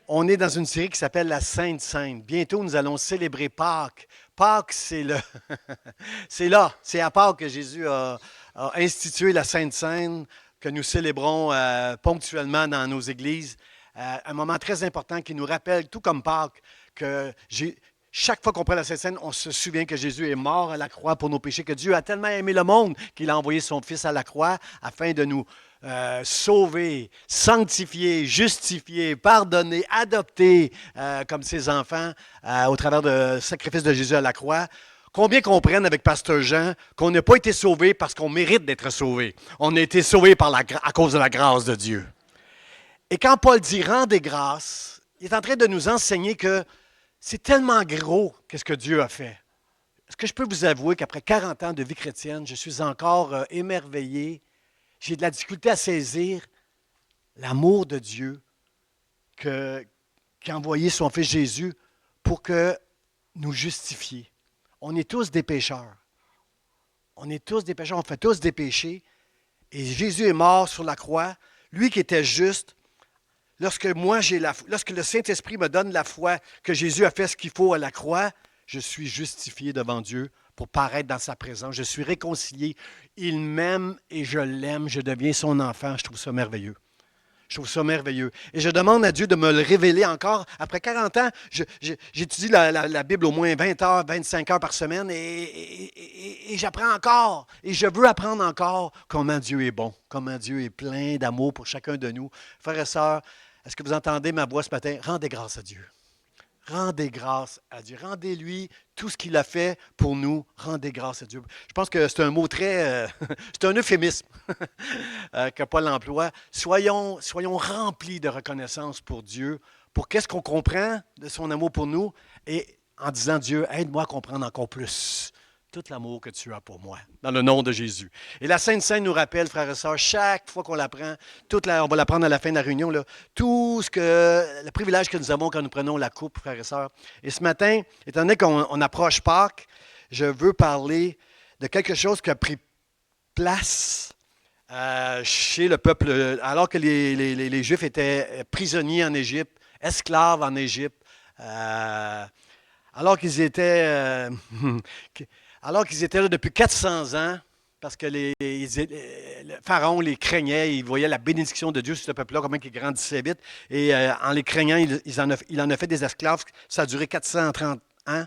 On est dans une série qui s'appelle la Sainte Seine. Bientôt, nous allons célébrer Pâques. Pâques, c'est là, c'est à Pâques que Jésus a institué la Sainte Seine que nous célébrons ponctuellement dans nos églises. Un moment très important qui nous rappelle, tout comme Pâques, que chaque fois qu'on prend la Sainte Seine, on se souvient que Jésus est mort à la croix pour nos péchés, que Dieu a tellement aimé le monde qu'il a envoyé son Fils à la croix afin de nous sauver, sanctifier, justifier, pardonner, adopter comme ses enfants au travers du sacrifice de Jésus à la croix. Combien comprennent avec Pasteur Jean qu'on n'a pas été sauvé parce qu'on mérite d'être sauvé. On a été sauvé à cause de la grâce de Dieu. Et quand Paul dit rendez grâce, il est en train de nous enseigner que c'est tellement gros qu'est-ce que Dieu a fait. Est-ce que je peux vous avouer qu'après 40 ans de vie chrétienne, je suis encore émerveillé. J'ai de la difficulté à saisir l'amour de Dieu qui a envoyé son Fils Jésus pour que nous justifier. On est tous des pécheurs. On est tous des pécheurs, on fait tous des péchés. Et Jésus est mort sur la croix. Lui qui était juste, lorsque le Saint-Esprit me donne la foi que Jésus a fait ce qu'il faut à la croix, je suis justifié devant Dieu pour paraître dans sa présence. Je suis réconcilié. Il m'aime et je l'aime. Je deviens son enfant. Je trouve ça merveilleux. Je trouve ça merveilleux. Et je demande à Dieu de me le révéler encore. Après 40 ans, j'étudie la Bible au moins 20 heures, 25 heures par semaine et j'apprends encore. Et je veux apprendre encore comment Dieu est bon, comment Dieu est plein d'amour pour chacun de nous. Frères et sœurs, est-ce que vous entendez ma voix ce matin? Rendez grâce à Dieu. Rendez grâce à Dieu. Rendez-lui tout ce qu'il a fait pour nous. Rendez grâce à Dieu. Je pense que c'est un mot très... c'est un euphémisme que Paul emploie. Soyons remplis de reconnaissance pour Dieu, pour qu'est-ce qu'on comprend de son amour pour nous, et en disant, Dieu, aide-moi à comprendre encore plus tout l'amour que tu as pour moi, dans le nom de Jésus. Et la Sainte Seine nous rappelle, frères et sœurs, chaque fois qu'on l'apprend, on va l'apprendre à la fin de la réunion, là, le privilège que nous avons quand nous prenons la coupe, frères et sœurs. Et ce matin, étant donné qu'on approche Pâques, je veux parler de quelque chose qui a pris place chez le peuple, alors que les Juifs étaient prisonniers en Égypte, esclaves en Égypte, alors qu'ils étaient... Alors qu'ils étaient là depuis 400 ans, parce que le Pharaon les craignait, il voyait la bénédiction de Dieu sur ce peuple-là, comment il grandissait vite. Et en les craignant, il en a fait des esclaves. Ça a duré 430 ans.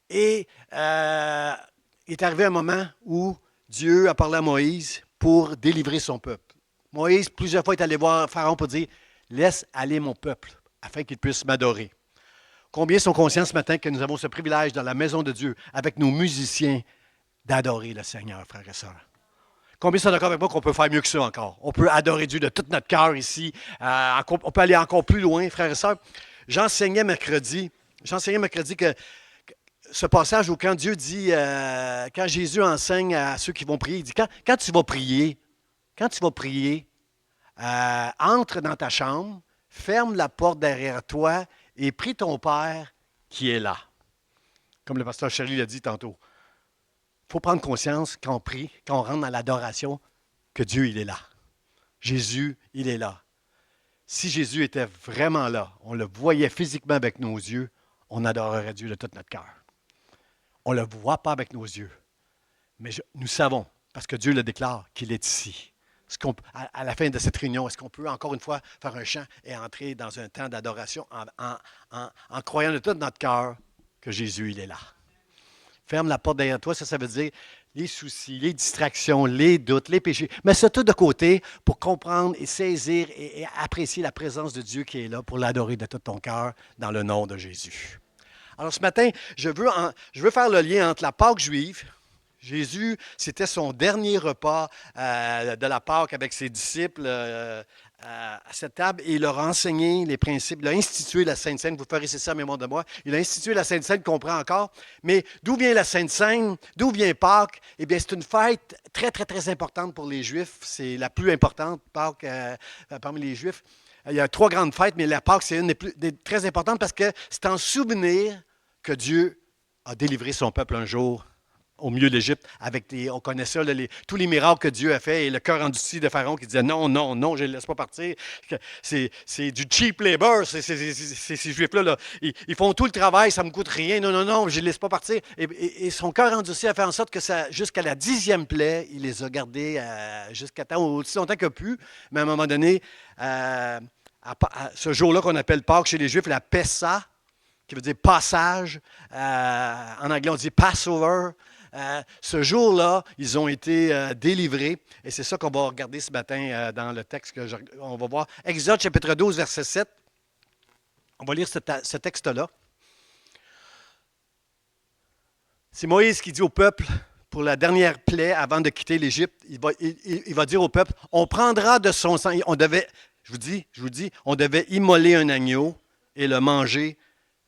Et il est arrivé un moment où Dieu a parlé à Moïse pour délivrer son peuple. Moïse, plusieurs fois, est allé voir Pharaon pour dire « Laisse aller mon peuple, afin qu'il puisse m'adorer ». Combien sont conscients ce matin que nous avons ce privilège dans la maison de Dieu, avec nos musiciens, d'adorer le Seigneur, frères et sœurs? Combien sont d'accord avec moi qu'on peut faire mieux que ça encore? On peut adorer Dieu de tout notre cœur ici. On peut aller encore plus loin, frères et sœurs. J'enseignais mercredi que ce passage où quand Dieu dit, quand Jésus enseigne à ceux qui vont prier, il dit, quand tu vas prier, entre dans ta chambre, ferme la porte derrière toi et prie ton Père qui est là. Comme le pasteur Shirley l'a dit tantôt. Il faut prendre conscience quand on prie, quand on rentre dans l'adoration, que Dieu, il est là. Jésus, il est là. Si Jésus était vraiment là, on le voyait physiquement avec nos yeux, on adorerait Dieu de tout notre cœur. On ne le voit pas avec nos yeux. Mais nous savons, parce que Dieu le déclare, qu'il est ici. À la fin de cette réunion, est-ce qu'on peut encore une fois faire un chant et entrer dans un temps d'adoration en croyant de tout notre cœur que Jésus, il est là? Ferme la porte derrière toi, ça veut dire les soucis, les distractions, les doutes, les péchés. Mets ça tout de côté pour comprendre et saisir et apprécier la présence de Dieu qui est là pour l'adorer de tout ton cœur dans le nom de Jésus. Alors ce matin, je veux faire le lien entre la Pâque juive. Jésus, c'était son dernier repas de la Pâque avec ses disciples à cette table et il leur a enseigné les principes. Il a institué la Sainte Seine. Vous ferez ça en mémoire de moi. Il a institué la Sainte Seine qu'on prend encore. Mais d'où vient la Sainte Seine? D'où vient Pâques? Eh bien, c'est une fête très, très, très importante pour les Juifs. C'est la plus importante, Pâques, parmi les Juifs. Il y a 3 grandes fêtes, mais la Pâques, c'est une des très importantes parce que c'est en souvenir que Dieu a délivré son peuple un jour au milieu de l'Égypte, on connaît ça, là, tous les miracles que Dieu a fait et le cœur endurci de Pharaon qui disait non, non, non, je ne les laisse pas partir. C'est du cheap labor, ces Juifs-là. Là. Ils font tout le travail, ça ne me coûte rien. Non, non, non, je ne les laisse pas partir. Et son cœur endurci a fait en sorte que jusqu'à la 10e plaie, il les a gardés jusqu'à aussi longtemps que pu. Mais à un moment donné, à ce jour-là qu'on appelle Pâques chez les Juifs, la Pessa, qui veut dire passage, en anglais on dit Passover. Ce jour-là, ils ont été délivrés. Et c'est ça qu'on va regarder ce matin dans le texte qu'on va voir. Exode chapitre 12, verset 7. On va lire ce texte-là. C'est Moïse qui dit au peuple, pour la dernière plaie avant de quitter l'Égypte, il va dire au peuple, on prendra de son sang. Je vous dis, on devait immoler un agneau et le manger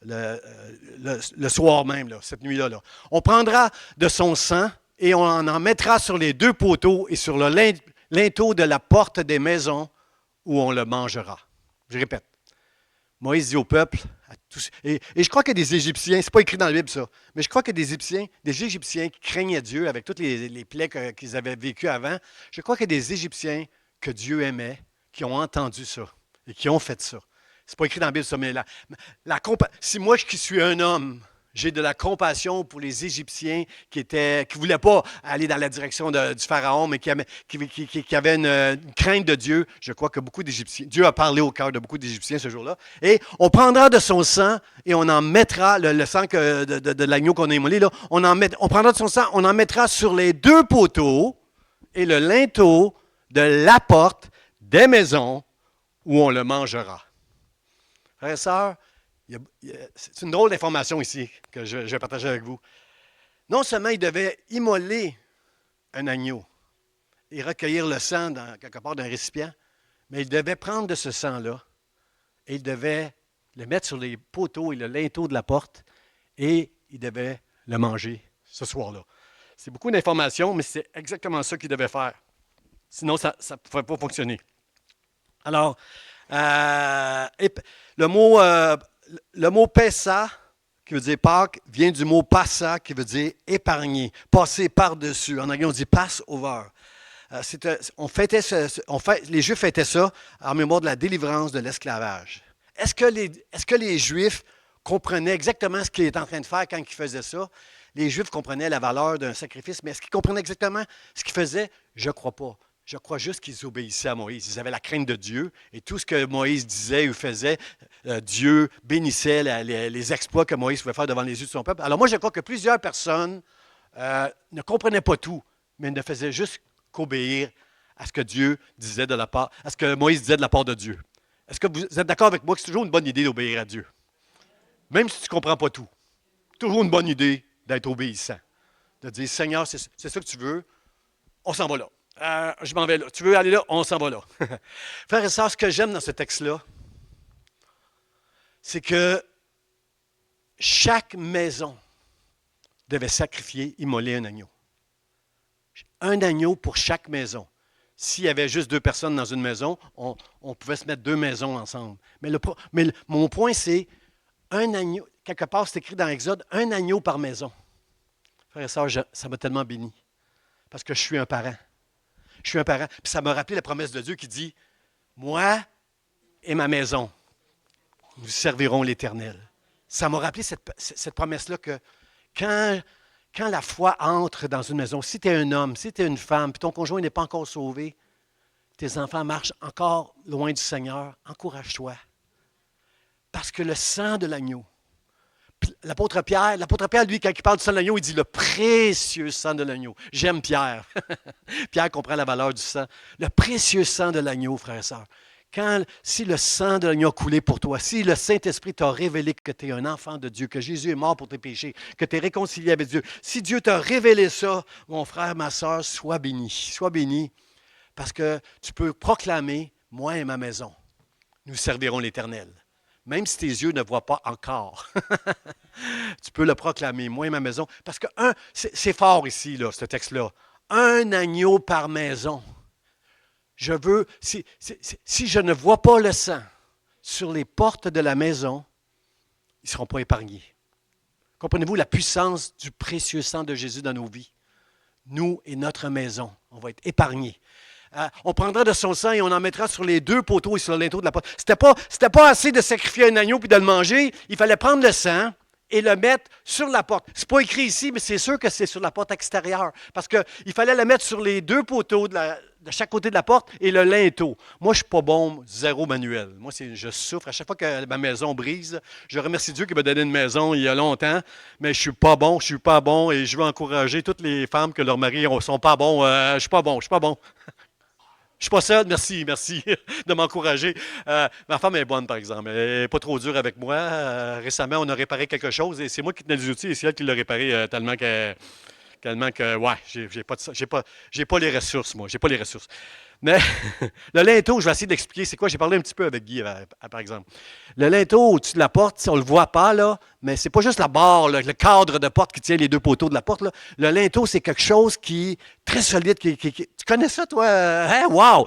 le soir même, là, cette nuit-là. Là. On prendra de son sang et on en mettra sur les 2 poteaux et sur le linteau de la porte des maisons où on le mangera. Je répète. Moïse dit au peuple, et je crois que des Égyptiens, c'est pas écrit dans la Bible ça, mais je crois que des Égyptiens qui craignaient Dieu avec toutes les plaies qu'ils avaient vécues avant, je crois que des Égyptiens que Dieu aimait, qui ont entendu ça et qui ont fait ça. C'est pas écrit dans la Bible, ça, mais si moi qui suis un homme, j'ai de la compassion pour les Égyptiens qui ne voulaient pas aller dans la direction du Pharaon, mais qui avaient une crainte de Dieu. Je crois que beaucoup d'Égyptiens, Dieu a parlé au cœur de beaucoup d'Égyptiens ce jour-là. Et on prendra de son sang et on en mettra, le sang de l'agneau qu'on a immolé, là, on prendra de son sang, on en mettra sur les 2 poteaux et le linteau de la porte des maisons où on le mangera. Frères et sœurs, c'est une drôle d'information ici que je vais partager avec vous. Non seulement il devait immoler un agneau et recueillir le sang quelque part d'un récipient, mais il devait prendre de ce sang-là et il devait le mettre sur les poteaux et le linteau de la porte et il devait le manger ce soir-là. C'est beaucoup d'informations, mais c'est exactement ça qu'il devait faire. Sinon, ça ne pouvait pas fonctionner. Alors, le mot Pessa, qui veut dire Pâques, vient du mot passa, qui veut dire épargner, passer par-dessus. En anglais, on dit Passover. Les Juifs fêtaient ça en mémoire de la délivrance de l'esclavage. Est-ce que les Juifs comprenaient exactement ce qu'ils étaient en train de faire quand ils faisaient ça? Les Juifs comprenaient la valeur d'un sacrifice, mais est-ce qu'ils comprenaient exactement ce qu'ils faisaient? Je ne crois pas. Je crois juste qu'ils obéissaient à Moïse. Ils avaient la crainte de Dieu et tout ce que Moïse disait ou faisait, Dieu bénissait les exploits que Moïse pouvait faire devant les yeux de son peuple. Alors moi, je crois que plusieurs personnes ne comprenaient pas tout, mais ne faisaient juste qu'obéir à ce que Dieu disait de la part, à ce que Moïse disait de la part de Dieu. Est-ce que vous êtes d'accord avec moi que c'est toujours une bonne idée d'obéir à Dieu? Même si tu ne comprends pas tout. Toujours une bonne idée d'être obéissant. De dire, Seigneur, c'est ça que tu veux, on s'en va là. Je m'en vais là. Tu veux aller là? On s'en va là. Frères et sœurs, ce que j'aime dans ce texte-là, c'est que chaque maison devait sacrifier, immoler un agneau. Un agneau pour chaque maison. S'il y avait juste 2 personnes dans une maison, on pouvait se mettre 2 maisons ensemble. Mais mon point, c'est un agneau. Quelque part, c'est écrit dans Exode, un agneau par maison. Frères et sœurs, ça m'a tellement béni. Parce que je suis un parent. Je suis un parent. Puis ça m'a rappelé la promesse de Dieu qui dit, moi et ma maison, nous servirons l'Éternel. Ça m'a rappelé cette promesse-là que quand la foi entre dans une maison, si tu es un homme, si tu es une femme, puis ton conjoint n'est pas encore sauvé, tes enfants marchent encore loin du Seigneur, encourage-toi. Parce que le sang de l'agneau, l'apôtre Pierre, lui, quand il parle du sang de l'agneau, il dit le précieux sang de l'agneau. J'aime Pierre. Pierre comprend la valeur du sang. Le précieux sang de l'agneau, frères et sœurs. Si le sang de l'agneau a coulé pour toi, si le Saint-Esprit t'a révélé que tu es un enfant de Dieu, que Jésus est mort pour tes péchés, que tu es réconcilié avec Dieu, si Dieu t'a révélé ça, mon frère, ma sœur, sois béni, parce que tu peux proclamer, moi et ma maison, nous servirons l'Éternel. Même si tes yeux ne voient pas encore, tu peux le proclamer, moi et ma maison. Parce que c'est fort ici, là, ce texte-là. Un agneau par maison. Je veux, si je ne vois pas le sang sur les portes de la maison, ils ne seront pas épargnés. Comprenez-vous la puissance du précieux sang de Jésus dans nos vies? Nous et notre maison, on va être épargnés. On prendra de son sang et on en mettra sur les deux poteaux et sur le linteau de la porte. C'était pas assez de sacrifier un agneau puis de le manger. Il fallait prendre le sang et le mettre sur la porte. C'est pas écrit ici, mais c'est sûr que c'est sur la porte extérieure. Parce qu'il fallait le mettre sur les deux poteaux de chaque côté de la porte et le linteau. Moi, je ne suis pas bon, zéro manuel. Moi, je souffre. À chaque fois que ma maison brise, je remercie Dieu qui m'a donné une maison il y a longtemps, mais je ne suis pas bon et je veux encourager toutes les femmes que leurs maris ne sont pas bons. Je ne suis pas bon, je ne suis pas bon. Je suis pas seul, merci de m'encourager. Ma femme est bonne, par exemple. Elle n'est pas trop dure avec moi. Récemment, on a réparé quelque chose et c'est moi qui tenais les outils et c'est elle qui l'a réparé tellement que ouais, j'ai pas les ressources, moi. J'ai pas les ressources. Mais le linteau, je vais essayer d'expliquer c'est quoi. J'ai parlé un petit peu avec Guy, par exemple. Le linteau au-dessus de la porte, on ne le voit pas, là, mais c'est pas juste la barre, le cadre de porte qui tient les deux poteaux de la porte. Là. Le linteau, c'est quelque chose qui est très solide. Tu connais ça, toi? Hein? Wow!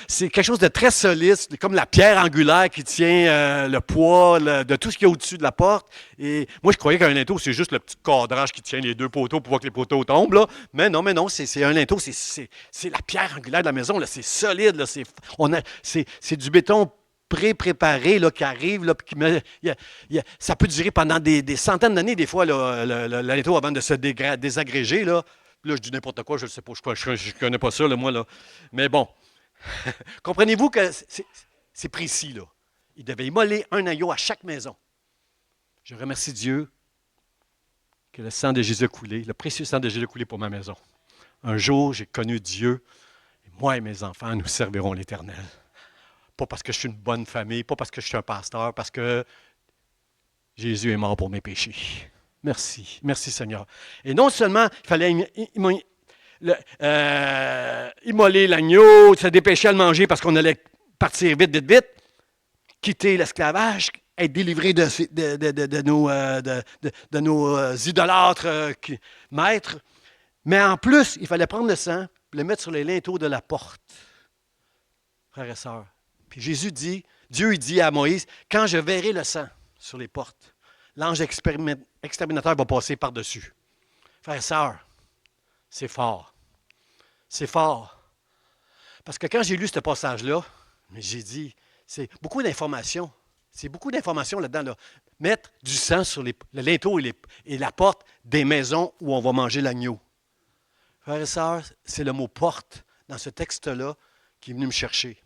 C'est quelque chose de très solide, c'est comme la pierre angulaire qui tient le poids de tout ce qu'il y a au-dessus de la porte. Et moi, je croyais qu'un linteau, c'est juste le petit cadrage qui tient les deux poteaux pour voir que les poteaux tombent. Là. Mais non, c'est un linteau, c'est la pierre angulaire de la maison. Là. C'est solide, là, c'est du béton préparé là, qui arrive. Là, ça peut durer pendant des centaines d'années, des fois, là, le linteau avant de se désagréger. Là, je dis n'importe quoi, je ne sais pas, je ne connais pas ça, là, moi. Là. Mais bon, comprenez-vous que c'est précis. Là. Il devait immoler un agneau à chaque maison. Je remercie Dieu que le sang de Jésus a coulé, le précieux sang de Jésus a coulé pour ma maison. Un jour, j'ai connu Dieu. Moi et mes enfants, nous servirons l'Éternel. Pas parce que je suis une bonne famille, pas parce que je suis un pasteur, parce que Jésus est mort pour mes péchés. Merci. Merci Seigneur. Et non seulement il fallait immoler l'agneau, se dépêcher à le manger parce qu'on allait partir vite, quitter l'esclavage, être délivré de nos idolâtres maîtres. Mais en plus, il fallait prendre le sang, le mettre sur les linteaux de la porte. Frères et sœurs. Puis Dieu dit à Moïse, quand je verrai le sang sur les portes, l'ange exterminateur va passer par-dessus. Frères et sœurs, c'est fort. C'est fort. Parce que quand j'ai lu ce passage-là, j'ai dit, c'est beaucoup d'informations. C'est beaucoup d'informations là-dedans. Là. Mettre du sang sur le linteau et la porte des maisons où on va manger l'agneau. Frères et sœurs, c'est le mot porte dans ce texte-là qui est venu me chercher.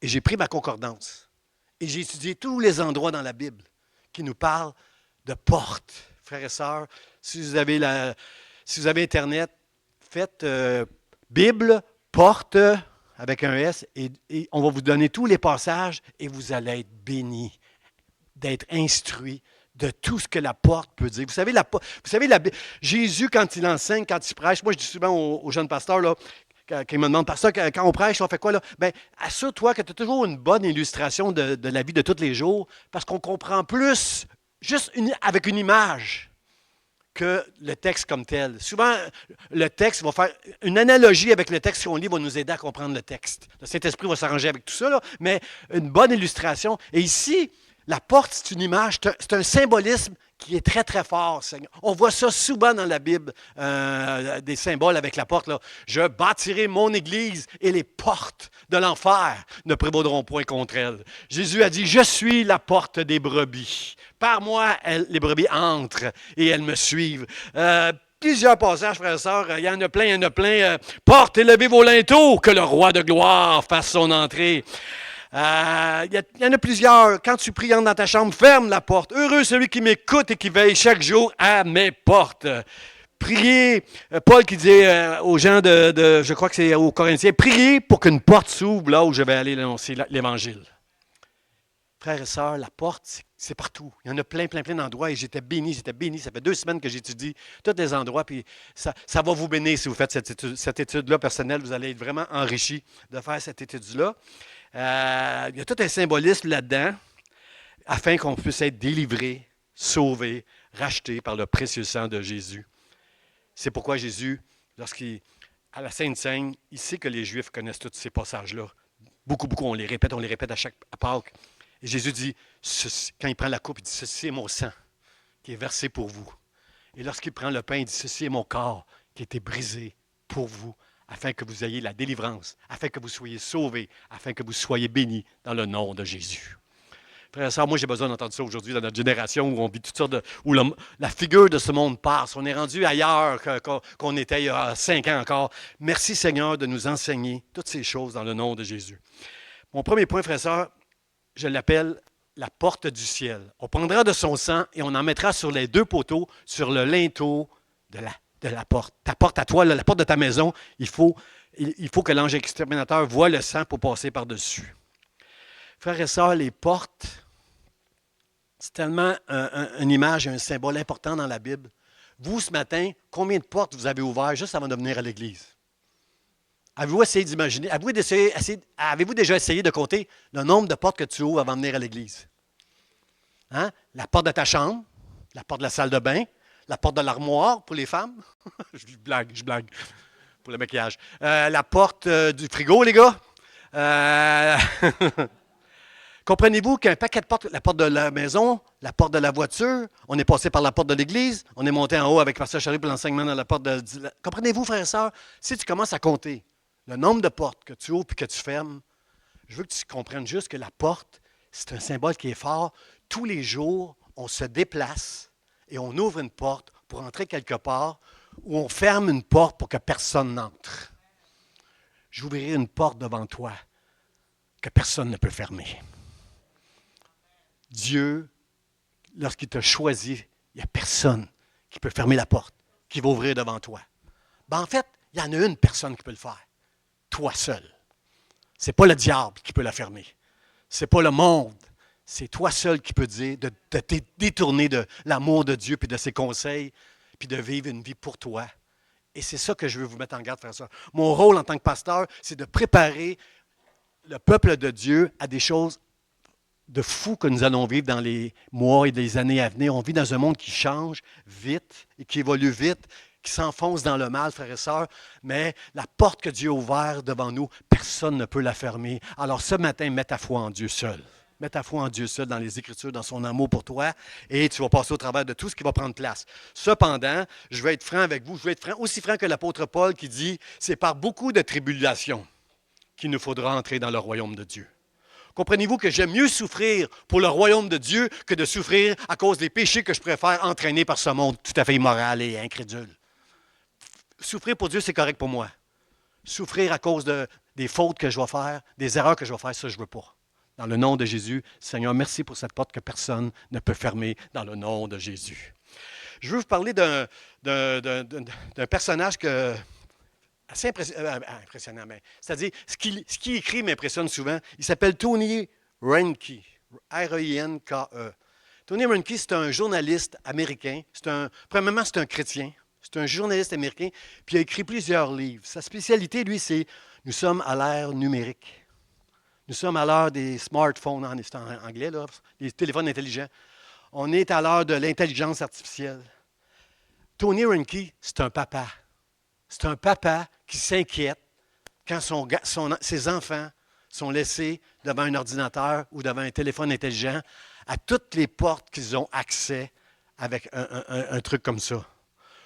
Et j'ai pris ma concordance. Et j'ai étudié tous les endroits dans la Bible qui nous parlent de porte. Frères et sœurs, si vous avez Internet, faites Bible, porte, avec un S, et on va vous donner tous les passages et vous allez être bénis, d'être instruits de tout ce que la porte peut dire. Vous savez, Jésus, quand il enseigne, quand il prêche, moi je dis souvent aux jeunes pasteurs, là, qui me demandent, pasteur, quand on prêche, on fait quoi là? Bien, assure-toi que tu as toujours une bonne illustration de la vie de tous les jours, parce qu'on comprend plus juste avec une image que le texte comme tel. Souvent, le texte va faire une analogie avec le texte qu'on lit va nous aider à comprendre le texte. Le Saint-Esprit va s'arranger avec tout ça, là, mais une bonne illustration. Et ici, la porte, c'est une image, c'est un symbolisme qui est très, très fort, Seigneur. On voit ça souvent dans la Bible, des symboles avec la porte. Là. Je bâtirai mon église et les portes de l'enfer ne prévaudront point contre elle. Jésus a dit, je suis la porte des brebis. Par moi, les brebis entrent et elles me suivent. Plusieurs passages, frères et sœurs, il y en a plein. Porte et levez vos linteaux, que le roi de gloire fasse son entrée. Il y en a plusieurs. Quand tu pries dans ta chambre, ferme la porte. Heureux celui qui m'écoute et qui veille chaque jour à mes portes. Priez, Paul qui dit aux gens je crois que c'est aux Corinthiens, priez pour qu'une porte s'ouvre là où je vais aller annoncer l'Évangile. Frères et sœurs, la porte, c'est partout. Il y en a plein d'endroits et j'étais béni. Ça fait 2 semaines que j'étudie tous les endroits, puis ça va vous bénir si vous faites cette étude-là personnelle. Vous allez être vraiment enrichi de faire cette étude-là. Il y a tout un symbolisme là-dedans afin qu'on puisse être délivré, sauvé, racheté par le précieux sang de Jésus. C'est pourquoi Jésus, à la Sainte Seine, il sait que les Juifs connaissent tous ces passages-là. Beaucoup, on les répète à Pâques. Et Jésus dit, quand il prend la coupe, il dit, ceci est mon sang qui est versé pour vous. Et lorsqu'il prend le pain, il dit, ceci est mon corps qui a été brisé pour vous, afin que vous ayez la délivrance, afin que vous soyez sauvés, afin que vous soyez bénis dans le nom de Jésus. Frères et sœurs, moi j'ai besoin d'entendre ça aujourd'hui dans notre génération où on vit toutes sortes de. Où la figure de ce monde passe. On est rendu ailleurs qu'on était il y a 5 ans encore. Merci Seigneur de nous enseigner toutes ces choses dans le nom de Jésus. Mon premier point, frères et sœurs, je l'appelle la porte du ciel. On prendra de son sang et on en mettra sur les 2 poteaux, sur le linteau de la porte. Ta porte à toi, la porte de ta maison, il faut que l'ange exterminateur voie le sang pour passer par-dessus. Frères et sœurs, les portes, c'est tellement une image et un symbole important dans la Bible. Vous, ce matin, combien de portes vous avez ouvertes juste avant de venir à l'Église? Avez-vous essayé d'imaginer, avez-vous déjà essayé de compter le nombre de portes que tu ouvres avant de venir à l'Église? Hein? La porte de ta chambre, la porte de la salle de bain, la porte de l'armoire pour les femmes. je blague, pour le maquillage. La porte du frigo, les gars. Comprenez-vous qu'un paquet de portes, la porte de la maison, la porte de la voiture, on est passé par la porte de l'église, on est monté en haut avec Pasteur Charlie pour l'enseignement dans la porte de... Comprenez-vous, frères et sœurs, si tu commences à compter le nombre de portes que tu ouvres et que tu fermes, je veux que tu comprennes juste que la porte, c'est un symbole qui est fort. Tous les jours, on se déplace et on ouvre une porte pour entrer quelque part ou on ferme une porte pour que personne n'entre. J'ouvrirai une porte devant toi que personne ne peut fermer. Dieu, lorsqu'il t'a choisi, il n'y a personne qui peut fermer la porte, qui va ouvrir devant toi. Ben, en fait, il y en a une personne qui peut le faire. Toi seul. Ce n'est pas le diable qui peut la fermer. Ce n'est pas le monde. C'est toi seul qui peux dire de te détourner de l'amour de Dieu puis de ses conseils, puis de vivre une vie pour toi. Et c'est ça que je veux vous mettre en garde, frère et sœur. Mon rôle en tant que pasteur, c'est de préparer le peuple de Dieu à des choses de fou que nous allons vivre dans les mois et les années à venir. On vit dans un monde qui change vite et qui évolue vite, qui s'enfonce dans le mal, frères et sœurs, mais la porte que Dieu a ouverte devant nous, personne ne peut la fermer. Alors ce matin, mets ta foi en Dieu seul. Mets ta foi en Dieu seul, dans les Écritures, dans son amour pour toi, et tu vas passer au travers de tout ce qui va prendre place. Cependant, je vais être franc avec vous, je vais être franc, aussi franc que l'apôtre Paul qui dit, c'est par beaucoup de tribulations qu'il nous faudra entrer dans le royaume de Dieu. Comprenez-vous que j'aime mieux souffrir pour le royaume de Dieu que de souffrir à cause des péchés que je préfère entraîner par ce monde tout à fait immoral et incrédule. Souffrir pour Dieu, c'est correct pour moi. Souffrir à cause des fautes que je vais faire, des erreurs que je vais faire, ça, je ne veux pas. Dans le nom de Jésus, Seigneur, merci pour cette porte que personne ne peut fermer dans le nom de Jésus. Je veux vous parler d'un personnage assez impressionnant. C'est-à-dire, ce qu'il écrit m'impressionne souvent. Il s'appelle Tony Reinke, R-E-I-N-K-E. Tony Reinke, c'est un journaliste américain. Premièrement, c'est un chrétien. C'est un journaliste américain, puis il a écrit plusieurs livres. Sa spécialité, lui, c'est « Nous sommes à l'ère numérique ». Nous sommes à l'heure des smartphones, c'est en anglais, là, les téléphones intelligents. On est à l'heure de l'intelligence artificielle. Tony Reinke, c'est un papa. C'est un papa qui s'inquiète quand ses enfants sont laissés devant un ordinateur ou devant un téléphone intelligent à toutes les portes qu'ils ont accès avec un truc comme ça.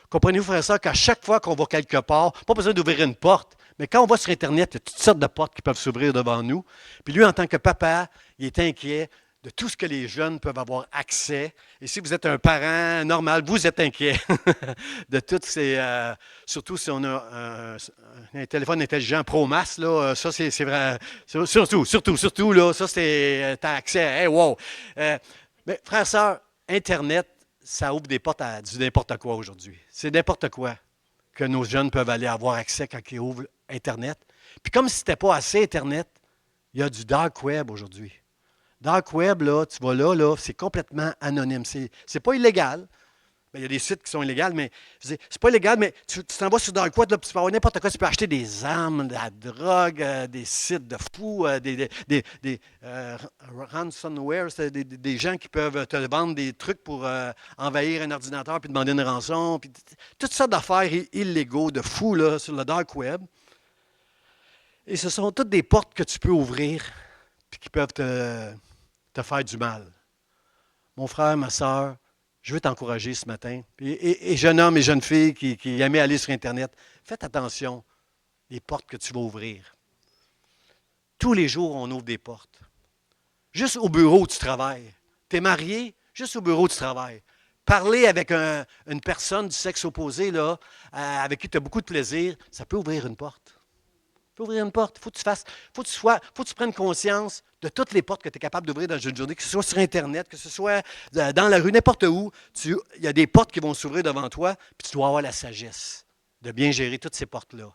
Comprenez-vous, frère et sœur, qu'à chaque fois qu'on va quelque part, pas besoin d'ouvrir une porte, mais quand on va sur Internet, il y a toutes sortes de portes qui peuvent s'ouvrir devant nous. Puis lui, en tant que papa, il est inquiet de tout ce que les jeunes peuvent avoir accès. Et si vous êtes un parent normal, vous êtes inquiet de toutes ces... surtout si on a un téléphone intelligent Pro Max, là, ça c'est vrai. Surtout, là, ça c'est... tu as accès. Hey, wow! Mais frère, sœur, Internet, ça ouvre des portes à du n'importe quoi aujourd'hui. C'est n'importe quoi que nos jeunes peuvent aller avoir accès quand ils ouvrent Internet. Puis comme si ce n'était pas assez Internet, il y a du dark web aujourd'hui. Dark web, là, tu vas là, c'est complètement anonyme. C'est pas illégal. Bien, il y a des sites qui sont illégaux, mais c'est pas illégal, mais tu t'en vas sur Dark Web, là, tu peux avoir n'importe quoi. Tu peux acheter des armes, de la drogue, des sites de fous, des ransomware, c'est des gens qui peuvent te vendre des trucs pour envahir un ordinateur puis demander une rançon. Puis, toutes sortes d'affaires illégaux, de fous là, sur le Dark Web. Et ce sont toutes des portes que tu peux ouvrir puis qui peuvent te faire du mal. Mon frère, ma soeur, Je veux t'encourager ce matin. Et jeune homme et jeune fille qui aiment aller sur Internet, faites attention les portes que tu vas ouvrir. Tous les jours, on ouvre des portes. Juste au bureau où tu travailles. Tu es marié, juste au bureau où tu travailles. Parler avec une personne du sexe opposé, là, avec qui tu as beaucoup de plaisir, ça peut ouvrir une porte. Il faut ouvrir une porte. Il faut que tu fasses, faut que tu prennes conscience de toutes les portes que tu es capable d'ouvrir dans une journée, que ce soit sur Internet, que ce soit dans la rue, n'importe où. Il y a des portes qui vont s'ouvrir devant toi, puis tu dois avoir la sagesse de bien gérer toutes ces portes-là.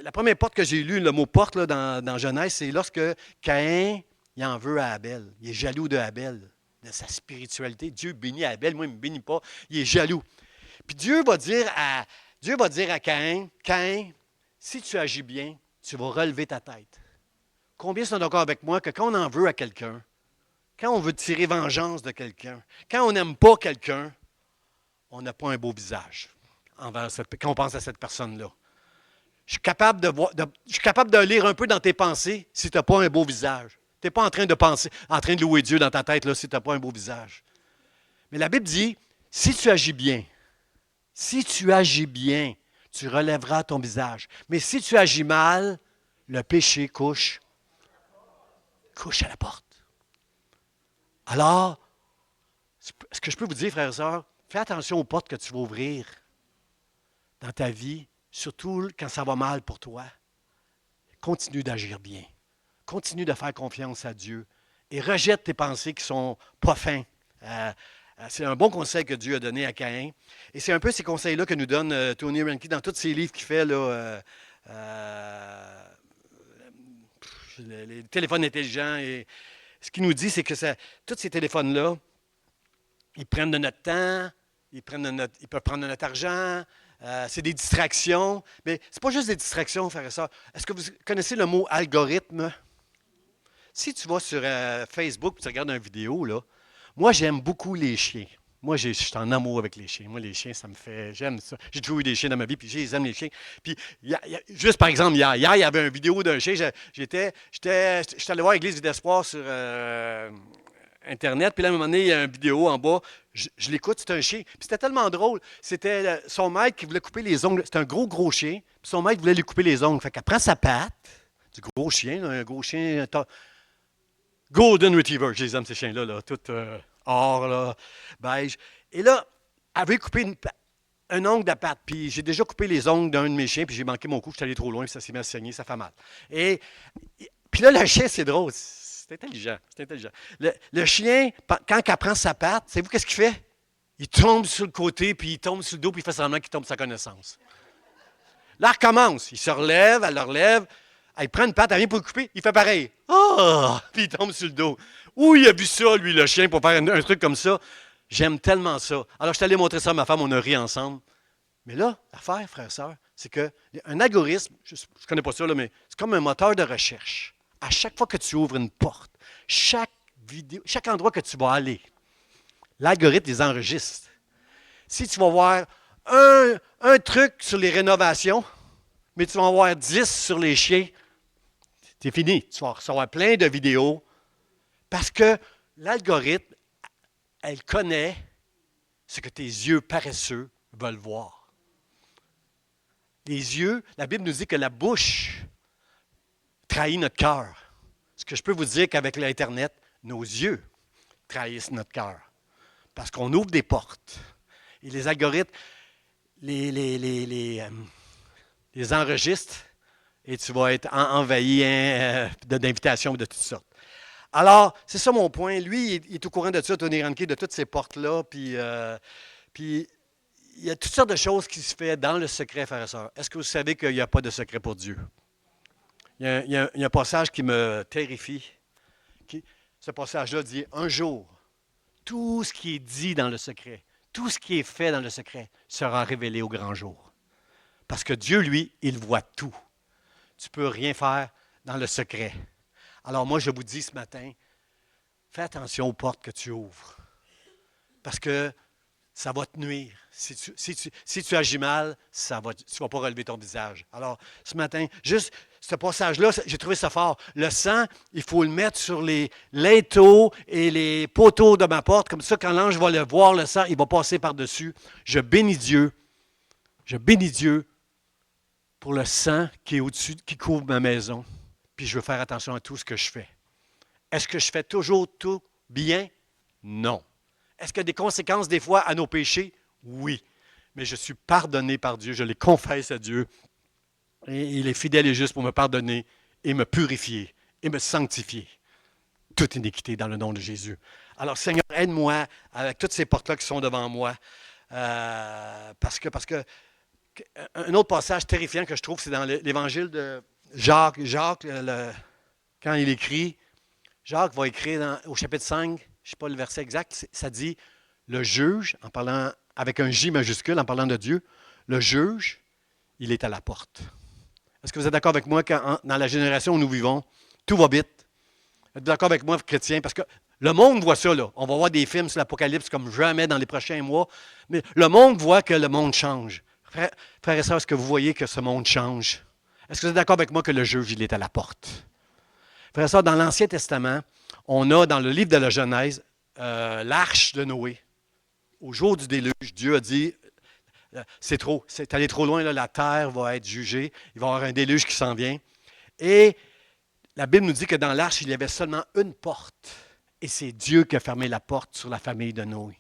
La première porte que j'ai lue, le mot porte là, dans Genèse, c'est lorsque Caïn il en veut à Abel. Il est jaloux de Abel, de sa spiritualité. Dieu bénit Abel, moi, il ne me bénit pas. Il est jaloux. Puis Dieu va dire à Caïn, Caïn, si tu agis bien, tu vas relever ta tête. Combien sont d'accord avec moi que quand on en veut à quelqu'un, quand on veut tirer vengeance de quelqu'un, quand on n'aime pas quelqu'un, on n'a pas un beau visage quand on pense à cette personne-là. Je suis capable de lire un peu dans tes pensées si tu n'as pas un beau visage. Tu n'es pas en train de penser, en train de louer Dieu dans ta tête là, si tu n'as pas un beau visage. Mais la Bible dit, si tu agis bien, tu relèveras ton visage. Mais si tu agis mal, le péché couche à la porte. Alors, ce que je peux vous dire, frères et sœurs, fais attention aux portes que tu vas ouvrir dans ta vie, surtout quand ça va mal pour toi. Continue d'agir bien. Continue de faire confiance à Dieu et rejette tes pensées qui ne sont pas fins. C'est un bon conseil que Dieu a donné à Caïn. Et c'est un peu ces conseils-là que nous donne Tony Reinke dans tous ses livres qu'il fait, là, les téléphones intelligents. Et ce qu'il nous dit, c'est que tous ces téléphones-là, ils prennent de notre temps, ils peuvent prendre de notre argent, c'est des distractions. Mais ce n'est pas juste des distractions, frères et sœurs. Est-ce que vous connaissez le mot algorithme? Si tu vas sur Facebook et tu regardes une vidéo, là, moi, j'aime beaucoup les chiens. Moi, je suis en amour avec les chiens. Moi, les chiens, ça me fait... J'aime ça. J'ai toujours eu des chiens dans ma vie, puis j'aime les chiens. Puis, juste par exemple, hier, il y avait une vidéo d'un chien. J'étais allé voir l'Église d'Espoir sur Internet, puis là, à un moment donné, il y a une vidéo en bas. Je l'écoute, c'est un chien. Puis c'était tellement drôle. C'était son maître qui voulait couper les ongles. C'était un gros chien. Puis son maître voulait lui couper les ongles. Fait qu'elle prend sa patte, du gros chien, là, un gros chien... Golden Retriever, je les aime ces chiens-là, là, tout or, là, beige. Et là, elle avait coupé un ongle de patte, puis j'ai déjà coupé les ongles d'un de mes chiens, puis j'ai manqué mon coup, je suis allé trop loin, puis ça s'est mis à saigner, ça fait mal. Puis là, le chien, c'est drôle, c'est intelligent, c'est intelligent. Le chien, quand il prend sa patte, savez-vous qu'est-ce qu'il fait? Il tombe sur le côté, puis il tombe sur le dos, puis il fait semblant qu'il tombe sa connaissance. Là, elle recommence, il se relève, elle le relève, il prend une patte, elle vient pour le couper, il fait pareil. Ah! Puis il tombe sur le dos. Où il a vu ça, lui, le chien, pour faire un truc comme ça? J'aime tellement ça. Alors, je suis allé montrer ça à ma femme, on a ri ensemble. Mais là, l'affaire, frère et sœur, c'est qu'un algorithme, je ne connais pas ça, là, mais c'est comme un moteur de recherche. À chaque fois que tu ouvres une porte, chaque endroit que tu vas aller, l'algorithme les enregistre. Si tu vas voir un truc sur les rénovations, mais tu vas en voir 10 sur les chiens, c'est fini. Tu vas recevoir plein de vidéos parce que l'algorithme, elle connaît ce que tes yeux paresseux veulent voir. Les yeux, la Bible nous dit que la bouche trahit notre cœur. Ce que je peux vous dire qu'avec l'Internet, nos yeux trahissent notre cœur. Parce qu'on ouvre des portes. Et les algorithmes les enregistrent et tu vas être envahi d'invitations de toutes sortes. Alors, c'est ça mon point. Lui, il est au courant de ça, Tony Reinke, de toutes ces portes-là. Puis il y a toutes sortes de choses qui se font dans le secret, frères et sœurs. Est-ce que vous savez qu'il n'y a pas de secret pour Dieu? Il y a un passage qui me terrifie. Ce passage-là dit, un jour, tout ce qui est dit dans le secret, tout ce qui est fait dans le secret sera révélé au grand jour. Parce que Dieu, lui, il voit tout. Tu ne peux rien faire dans le secret. Alors moi, je vous dis ce matin, fais attention aux portes que tu ouvres. Parce que ça va te nuire. Si tu agis mal, tu ne vas pas relever ton visage. Alors, ce matin, juste ce passage-là, j'ai trouvé ça fort. Le sang, il faut le mettre sur les linteaux et les poteaux de ma porte. Comme ça, quand l'ange va le voir, le sang, il va passer par-dessus. Je bénis Dieu. Je bénis Dieu pour le sang qui est au-dessus, qui couvre ma maison. Puis je veux faire attention à tout ce que je fais. Est-ce que je fais toujours tout bien? Non. Est-ce qu'il y a des conséquences des fois à nos péchés? Oui. Mais je suis pardonné par Dieu. Je les confesse à Dieu. Et il est fidèle et juste pour me pardonner et me purifier et me sanctifier. Toute iniquité dans le nom de Jésus. Alors, Seigneur, aide-moi avec toutes ces portes-là qui sont devant moi. Parce que un autre passage terrifiant que je trouve, c'est dans l'évangile de Jacques. Jacques, quand il écrit, Jacques va écrire au chapitre 5, je ne sais pas le verset exact, ça dit, le juge, en parlant avec un J majuscule, en parlant de Dieu, le juge, il est à la porte. Est-ce que vous êtes d'accord avec moi dans la génération où nous vivons, tout va vite? Êtes-vous d'accord avec moi, chrétien? Parce que le monde voit ça, là. On va voir des films sur l'Apocalypse comme jamais dans les prochains mois. Mais le monde voit que le monde change. Frères et sœurs, est-ce que vous voyez que ce monde change? Est-ce que vous êtes d'accord avec moi que le juge, il est à la porte? Frères et sœurs, dans l'Ancien Testament, on a dans le livre de la Genèse, l'arche de Noé. Au jour du déluge, Dieu a dit, c'est trop, c'est allé trop loin, là, la terre va être jugée, il va y avoir un déluge qui s'en vient. Et la Bible nous dit que dans l'arche, il y avait seulement une porte. Et c'est Dieu qui a fermé la porte sur la famille de Noé.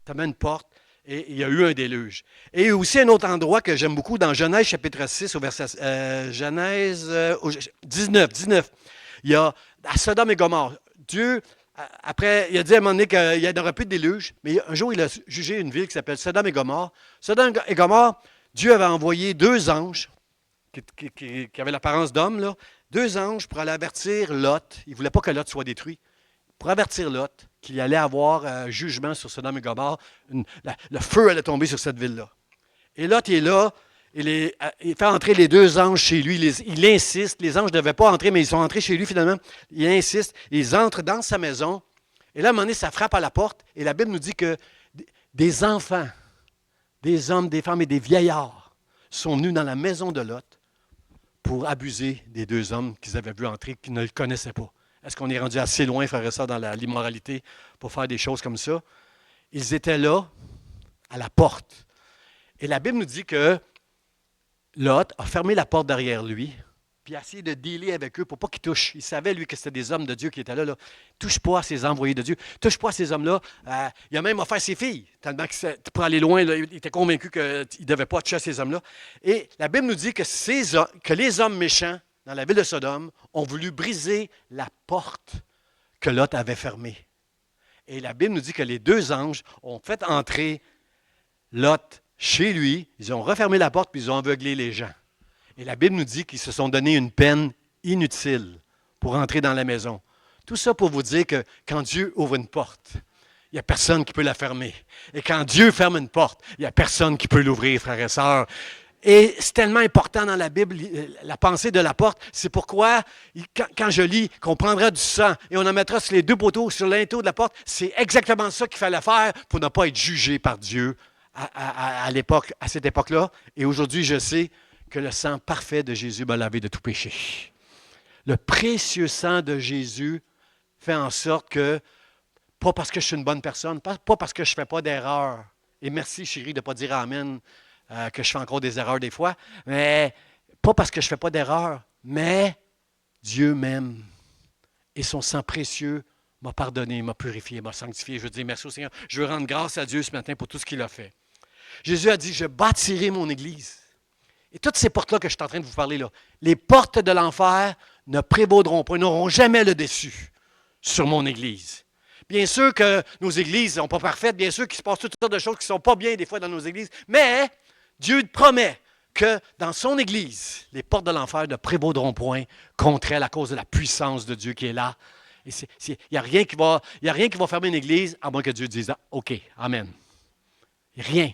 Seulement une porte, et il y a eu un déluge. Et aussi un autre endroit que j'aime beaucoup, dans Genèse chapitre 6, au verset Genèse 19. Il y a à Sodome et Gomorrhe. Dieu, après, il a dit à un moment donné qu'il n'y aurait plus de déluge, mais un jour, il a jugé une ville qui s'appelle Sodome et Gomorre. Sodome et Gomorre, Dieu avait envoyé deux anges qui avaient l'apparence d'hommes, là, deux anges pour aller avertir Lot. Il ne voulait pas que Lot soit détruit. Pour avertir Lot qu'il allait avoir un jugement sur Sodome et Gomorre. Le feu allait tomber sur cette ville-là. Et Lot est là. Il fait entrer les deux anges chez lui. Il insiste. Les anges ne devaient pas entrer, mais ils sont entrés chez lui finalement. Il insiste. Ils entrent dans sa maison. Et là, à un moment donné, ça frappe à la porte. Et la Bible nous dit que des enfants, des hommes, des femmes et des vieillards sont venus dans la maison de Lot pour abuser des deux hommes qu'ils avaient vus entrer, qu'ils ne le connaissaient pas. Est-ce qu'on est rendu assez loin, frère et sœurs, dans l'immoralité pour faire des choses comme ça? Ils étaient là, à la porte. Et la Bible nous dit que Lot a fermé la porte derrière lui, puis a essayé de dealer avec eux pour pas qu'ils touchent. Il savait, lui, que c'était des hommes de Dieu qui étaient là. Touche pas à ces envoyés de Dieu. Touche pas à ces hommes-là. Il a même offert ses filles, tellement que pour aller loin, là, il était convaincu qu'il ne devait pas toucher à ces hommes-là. Et la Bible nous dit que les hommes méchants dans la ville de Sodome ont voulu briser la porte que Lot avait fermée. Et la Bible nous dit que les deux anges ont fait entrer Lot chez lui, ils ont refermé la porte puis ils ont aveuglé les gens. Et la Bible nous dit qu'ils se sont donné une peine inutile pour entrer dans la maison. Tout ça pour vous dire que quand Dieu ouvre une porte, il n'y a personne qui peut la fermer. Et quand Dieu ferme une porte, il n'y a personne qui peut l'ouvrir, frères et sœurs. Et c'est tellement important dans la Bible, la pensée de la porte. C'est pourquoi, quand je lis qu'on prendra du sang et on en mettra sur les deux poteaux, sur l'inteau de la porte, c'est exactement ça qu'il fallait faire pour ne pas être jugé par Dieu à cette époque-là. Et aujourd'hui, je sais que le sang parfait de Jésus m'a lavé de tout péché. Le précieux sang de Jésus fait en sorte que, pas parce que je suis une bonne personne, pas parce que je ne fais pas d'erreur, et merci chérie de ne pas dire Amen, que je fais encore des erreurs des fois, mais pas parce que je ne fais pas d'erreur, mais Dieu m'aime et son sang précieux m'a pardonné, m'a purifié, m'a sanctifié. Je veux dire merci au Seigneur. Je veux rendre grâce à Dieu ce matin pour tout ce qu'il a fait. Jésus a dit, je bâtirai mon Église. Et toutes ces portes-là que je suis en train de vous parler là, les portes de l'enfer ne prévaudront pas, n'auront jamais le dessus sur mon Église. Bien sûr que nos églises ne sont pas parfaites, bien sûr qu'il se passe toutes sortes de choses qui ne sont pas bien des fois dans nos églises, mais Dieu promet que dans son Église, les portes de l'enfer ne prévaudront point contre elle à cause de la puissance de Dieu qui est là. Il n'y a rien qui va fermer une Église à moins que Dieu dise « OK, Amen ». Rien,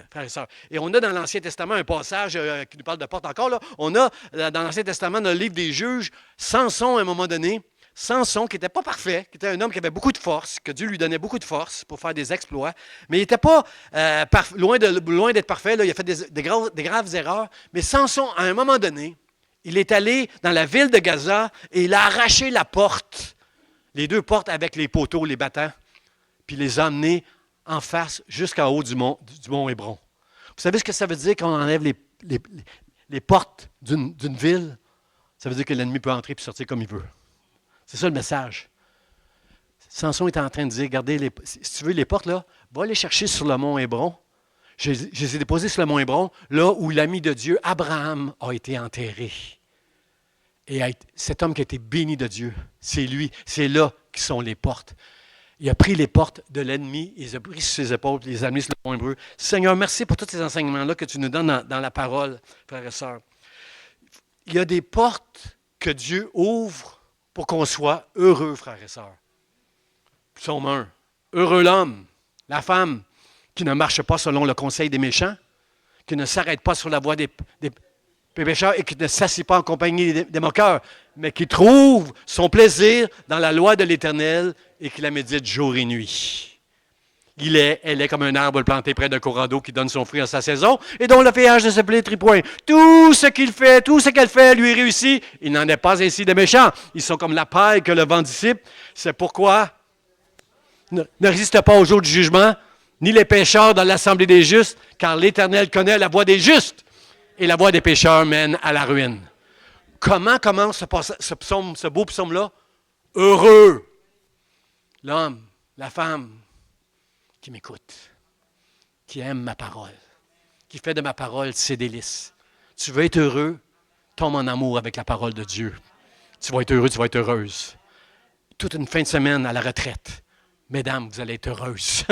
frères et sœurs. Et on a dans l'Ancien Testament un passage qui nous parle de porte encore. Là. On a dans l'Ancien Testament, dans le livre des Juges, Samson, à un moment donné, Samson, qui n'était pas parfait, qui était un homme qui avait beaucoup de force, que Dieu lui donnait beaucoup de force pour faire des exploits, mais il n'était pas loin d'être parfait. Là, il a fait des graves erreurs. Mais Samson, à un moment donné, Il est allé dans la ville de Gaza et il a arraché la porte, les deux portes avec les poteaux, les battants, puis il les a emmenés en face jusqu'en haut du mont Hébron. Vous savez ce que ça veut dire quand on enlève les portes d'une ville? Ça veut dire que l'ennemi peut entrer et sortir comme il veut. C'est ça le message. Samson est en train de dire, regardez, si tu veux les portes, là, va les chercher sur le mont Hébron. Je les ai déposées sur le mont Hébron, là où l'ami de Dieu, Abraham, a été enterré. Et cet homme qui a été béni de Dieu, c'est lui, c'est là qui sont les portes. Il a pris les portes de l'ennemi, il les a pris sur ses épaules, il les a mis sur le mont Hébreu. Seigneur, merci pour tous ces enseignements-là que tu nous donnes dans la parole, frères et sœurs. Il y a des portes que Dieu ouvre pour qu'on soit heureux, frères et sœurs. Psaume 1. Heureux l'homme, la femme, qui ne marche pas selon le conseil des méchants, qui ne s'arrête pas sur la voie des pécheurs et qui ne s'assied pas en compagnie des moqueurs, mais qui trouve son plaisir dans la loi de l'Éternel et qui la médite jour et nuit. Elle est comme un arbre planté près d'un courant d'eau qui donne son fruit en sa saison et dont le feuillage ne se flétrit point. Tout ce qu'il fait, tout ce qu'elle fait, lui réussit. Il n'en est pas ainsi des méchants. Ils sont comme la paille que le vent dissipe. C'est pourquoi ne résiste pas au jour du jugement, ni les pécheurs dans l'assemblée des justes, car l'Éternel connaît la voie des justes et la voie des pécheurs mène à la ruine. Comment commence ce beau psaume-là? Heureux l'homme, la femme qui m'écoute, qui aime ma parole, qui fait de ma parole ses délices. Tu veux être heureux? Tombe en amour avec la parole de Dieu. Tu vas être heureux, tu vas être heureuse. Toute une fin de semaine à la retraite. Mesdames, vous allez être heureuses.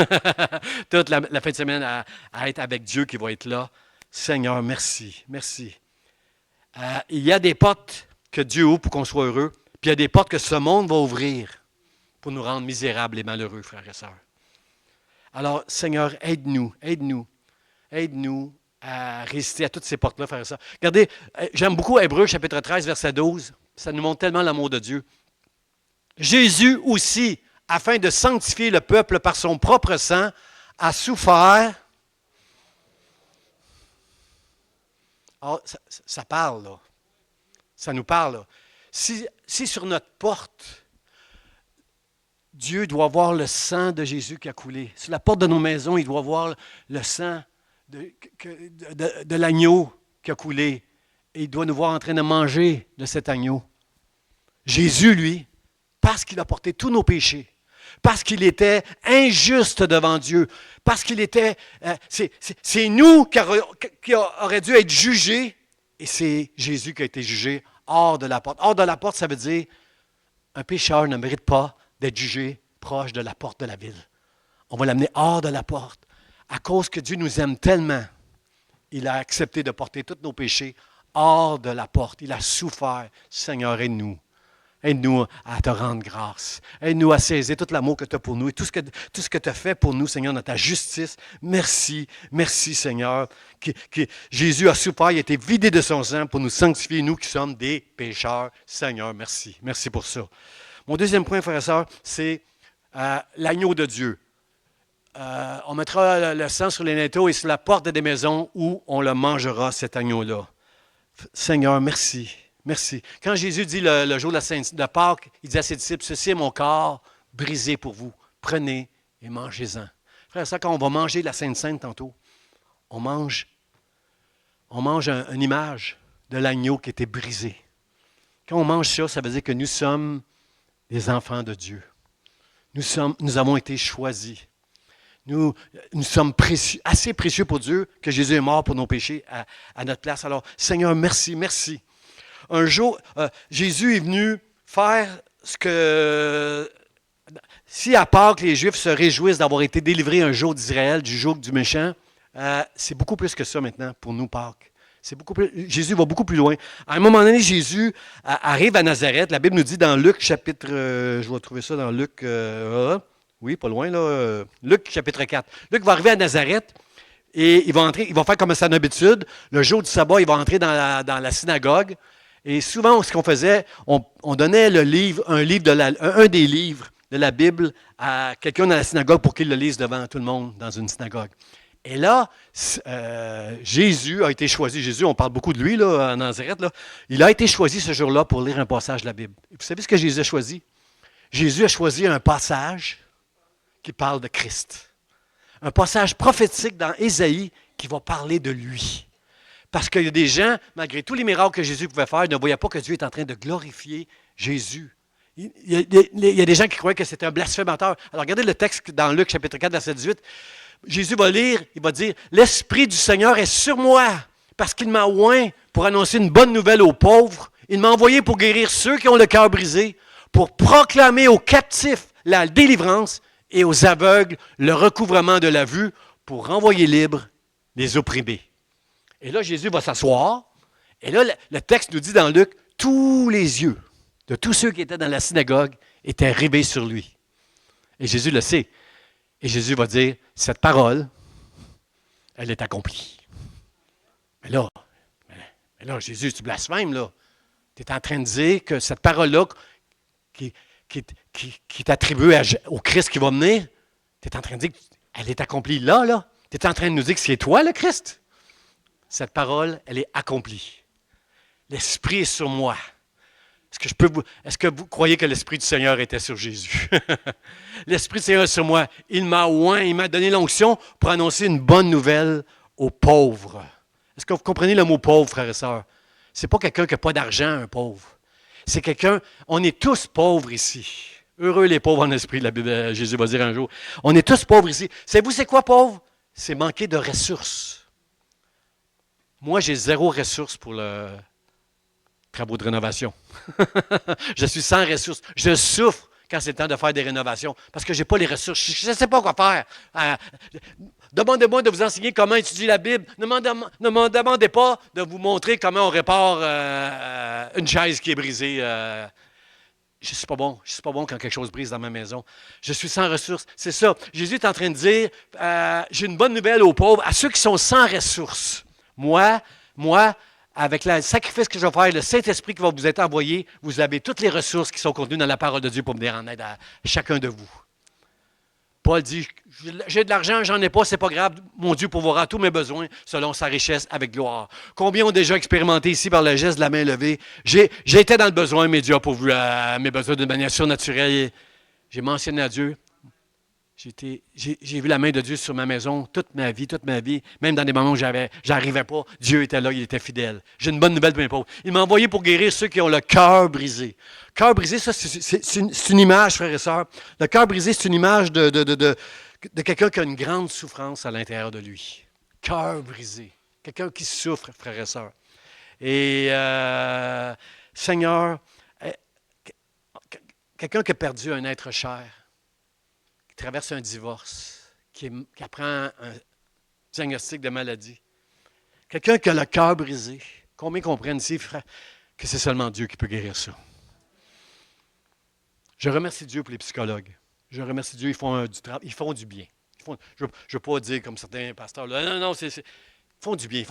Toute la fin de semaine à être avec Dieu qui va être là. Seigneur, merci, merci. Il y a des portes que Dieu ouvre pour qu'on soit heureux, puis il y a des portes que ce monde va ouvrir pour nous rendre misérables et malheureux, frères et sœurs. Alors, Seigneur, aide-nous à résister à toutes ces portes-là, frères et sœurs. Regardez, j'aime beaucoup Hébreux, chapitre 13, verset 12. Ça nous montre tellement l'amour de Dieu. Jésus aussi, afin de sanctifier le peuple par son propre sang, a souffert. Alors, ça parle, là. Ça nous parle, là. Si sur notre porte, Dieu doit voir le sang de Jésus qui a coulé. Sur la porte de nos maisons, il doit voir le sang de l'agneau qui a coulé. Et il doit nous voir en train de manger de cet agneau. Jésus, lui, parce qu'il a porté tous nos péchés, parce qu'il était injuste devant Dieu, parce qu'il était... c'est nous qui aurions dû être jugés, et c'est Jésus qui a été jugé hors de la porte. Hors de la porte, ça veut dire un pécheur ne mérite pas d'être jugé proche de la porte de la ville. On va l'amener hors de la porte. À cause que Dieu nous aime tellement, il a accepté de porter tous nos péchés hors de la porte. Il a souffert. Seigneur, aide-nous. Aide-nous à te rendre grâce. Aide-nous à saisir tout l'amour que tu as pour nous et tout ce que tu as fait pour nous, Seigneur, dans ta justice. Merci, merci, Seigneur. Jésus a souffert, il a été vidé de son sang pour nous sanctifier, nous qui sommes des pécheurs. Seigneur, merci. Merci pour ça. Mon deuxième point, frères et sœurs, c'est l'agneau de Dieu. On mettra le sang sur les linteaux et sur la porte des maisons où on le mangera, cet agneau-là. Seigneur, merci. Merci. Quand Jésus dit le jour de Pâques, il dit à ses disciples, ceci est mon corps brisé pour vous. Prenez et mangez-en. Frère, ça, quand on va manger la Sainte Sainte tantôt, on mange une image de l'agneau qui était brisé. Quand on mange ça, ça veut dire que nous sommes des enfants de Dieu. Nous avons été choisis. Nous sommes précieux, assez précieux pour Dieu que Jésus est mort pour nos péchés à notre place. Alors, Seigneur, merci, merci. Un jour, Jésus est venu faire ce que... Si à Pâques, les Juifs se réjouissent d'avoir été délivrés un jour d'Israël, du joug du méchant, c'est beaucoup plus que ça maintenant pour nous, Pâques. Jésus va beaucoup plus loin. À un moment donné, Jésus arrive à Nazareth. La Bible nous dit dans Luc, chapitre... je vais trouver ça dans Luc... oui, pas loin, là. Luc, chapitre 4. Luc va arriver à Nazareth et il va faire comme son habitude. Le jour du sabbat, il va entrer dans la synagogue. Et souvent, ce qu'on faisait, on donnait un des livres de la Bible à quelqu'un dans la synagogue pour qu'il le lise devant tout le monde dans une synagogue. Et là, Jésus a été choisi. Jésus, on parle beaucoup de lui là, à Nazareth. Là. Il a été choisi ce jour-là pour lire un passage de la Bible. Et vous savez ce que Jésus a choisi? Jésus a choisi un passage qui parle de Christ. Un passage prophétique dans Ésaïe qui va parler de lui. Parce qu'il y a des gens, malgré tous les miracles que Jésus pouvait faire, ne voyaient pas que Dieu est en train de glorifier Jésus. Il y a des gens qui croyaient que c'était un blasphémateur. Alors regardez le texte dans Luc chapitre 4, verset 18. Jésus va lire, il va dire, « L'Esprit du Seigneur est sur moi, parce qu'il m'a oint pour annoncer une bonne nouvelle aux pauvres. Il m'a envoyé pour guérir ceux qui ont le cœur brisé, pour proclamer aux captifs la délivrance et aux aveugles le recouvrement de la vue, pour renvoyer libres les opprimés. » Et là, Jésus va s'asseoir, et là, le texte nous dit dans Luc, tous les yeux de tous ceux qui étaient dans la synagogue étaient rivés sur lui. Et Jésus le sait. Et Jésus va dire, cette parole, elle est accomplie. Mais là, Jésus, tu blasphèmes, là. Tu es en train de dire que cette parole-là qui est attribuée au Christ qui va venir, tu es en train de dire qu'elle est accomplie là. Tu es en train de nous dire que c'est toi, le Christ. Cette parole, elle est accomplie. L'Esprit est sur moi. Est-ce que vous croyez que l'Esprit du Seigneur était sur Jésus? L'Esprit du Seigneur est sur moi. Il m'a oint, il m'a donné l'onction pour annoncer une bonne nouvelle aux pauvres. Est-ce que vous comprenez le mot pauvre, frères et sœurs? Ce n'est pas quelqu'un qui n'a pas d'argent, un pauvre. C'est quelqu'un, on est tous pauvres ici. Heureux les pauvres en esprit, la Bible, Jésus va dire un jour. On est tous pauvres ici. Savez-vous c'est quoi pauvre? C'est manquer de ressources. Moi, j'ai 0 ressources pour les travaux de rénovation. Je suis sans ressources. Je souffre quand c'est le temps de faire des rénovations parce que je n'ai pas les ressources. Je ne sais pas quoi faire. Demandez-moi de vous enseigner comment étudier la Bible. Ne me demandez pas de vous montrer comment on répare une chaise qui est brisée. Je ne suis pas bon. Je ne suis pas bon quand quelque chose brise dans ma maison. Je suis sans ressources. C'est ça. Jésus est en train de dire, j'ai une bonne nouvelle aux pauvres, à ceux qui sont sans ressources. Moi, avec le sacrifice que je vais faire, le Saint-Esprit qui va vous être envoyé, vous avez toutes les ressources qui sont contenues dans la parole de Dieu pour venir en aide à chacun de vous. Paul dit, j'ai de l'argent, j'en ai pas, c'est pas grave, mon Dieu pourvoira tous mes besoins selon sa richesse avec gloire. Combien ont déjà expérimenté ici par le geste de la main levée? J'ai été dans le besoin, mais Dieu a pourvu à mes besoins de manière surnaturelle. J'ai mentionné à Dieu. J'ai vu la main de Dieu sur ma maison toute ma vie, même dans des moments où j'arrivais pas, Dieu était là, il était fidèle. J'ai une bonne nouvelle pour mes pauvres. Il m'a envoyé pour guérir ceux qui ont le cœur brisé. Cœur brisé, ça, c'est une image, frères et sœurs. Le cœur brisé, c'est une image de quelqu'un qui a une grande souffrance à l'intérieur de lui. Cœur brisé. Quelqu'un qui souffre, frères et sœurs. Et Seigneur, quelqu'un qui a perdu un être cher, traverse un divorce, qui apprend un diagnostic de maladie. Quelqu'un qui a le cœur brisé. Combien comprennent ici, frère, que c'est seulement Dieu qui peut guérir ça? Je remercie Dieu pour les psychologues. Je remercie Dieu, ils font du bien. Je ne veux pas dire comme certains pasteurs, là, non, ils font du bien.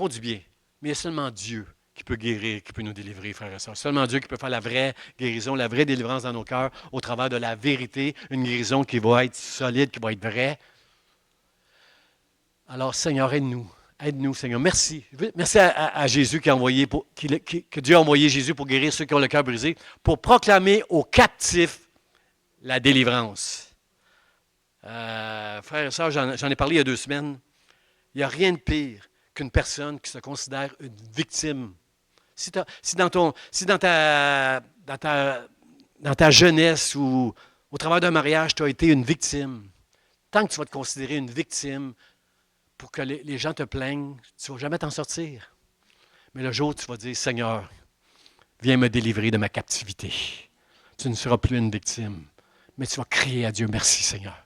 Mais il y a seulement Dieu qui peut guérir, qui peut nous délivrer, frères et sœurs. Seulement Dieu qui peut faire la vraie guérison, la vraie délivrance dans nos cœurs au travers de la vérité, une guérison qui va être solide, qui va être vraie. Alors, Seigneur, aide-nous. Aide-nous, Seigneur. Merci. Merci à Jésus que Dieu a envoyé Jésus pour guérir ceux qui ont le cœur brisé, pour proclamer aux captifs la délivrance. Frères et sœurs, j'en ai parlé il y a 2 semaines. Il n'y a rien de pire qu'une personne qui se considère une victime. Si dans ta jeunesse ou au travers d'un mariage, tu as été une victime, tant que tu vas te considérer une victime pour que les gens te plaignent, tu ne vas jamais t'en sortir. Mais le jour où tu vas dire, Seigneur, viens me délivrer de ma captivité. Tu ne seras plus une victime, mais tu vas crier à Dieu, merci Seigneur.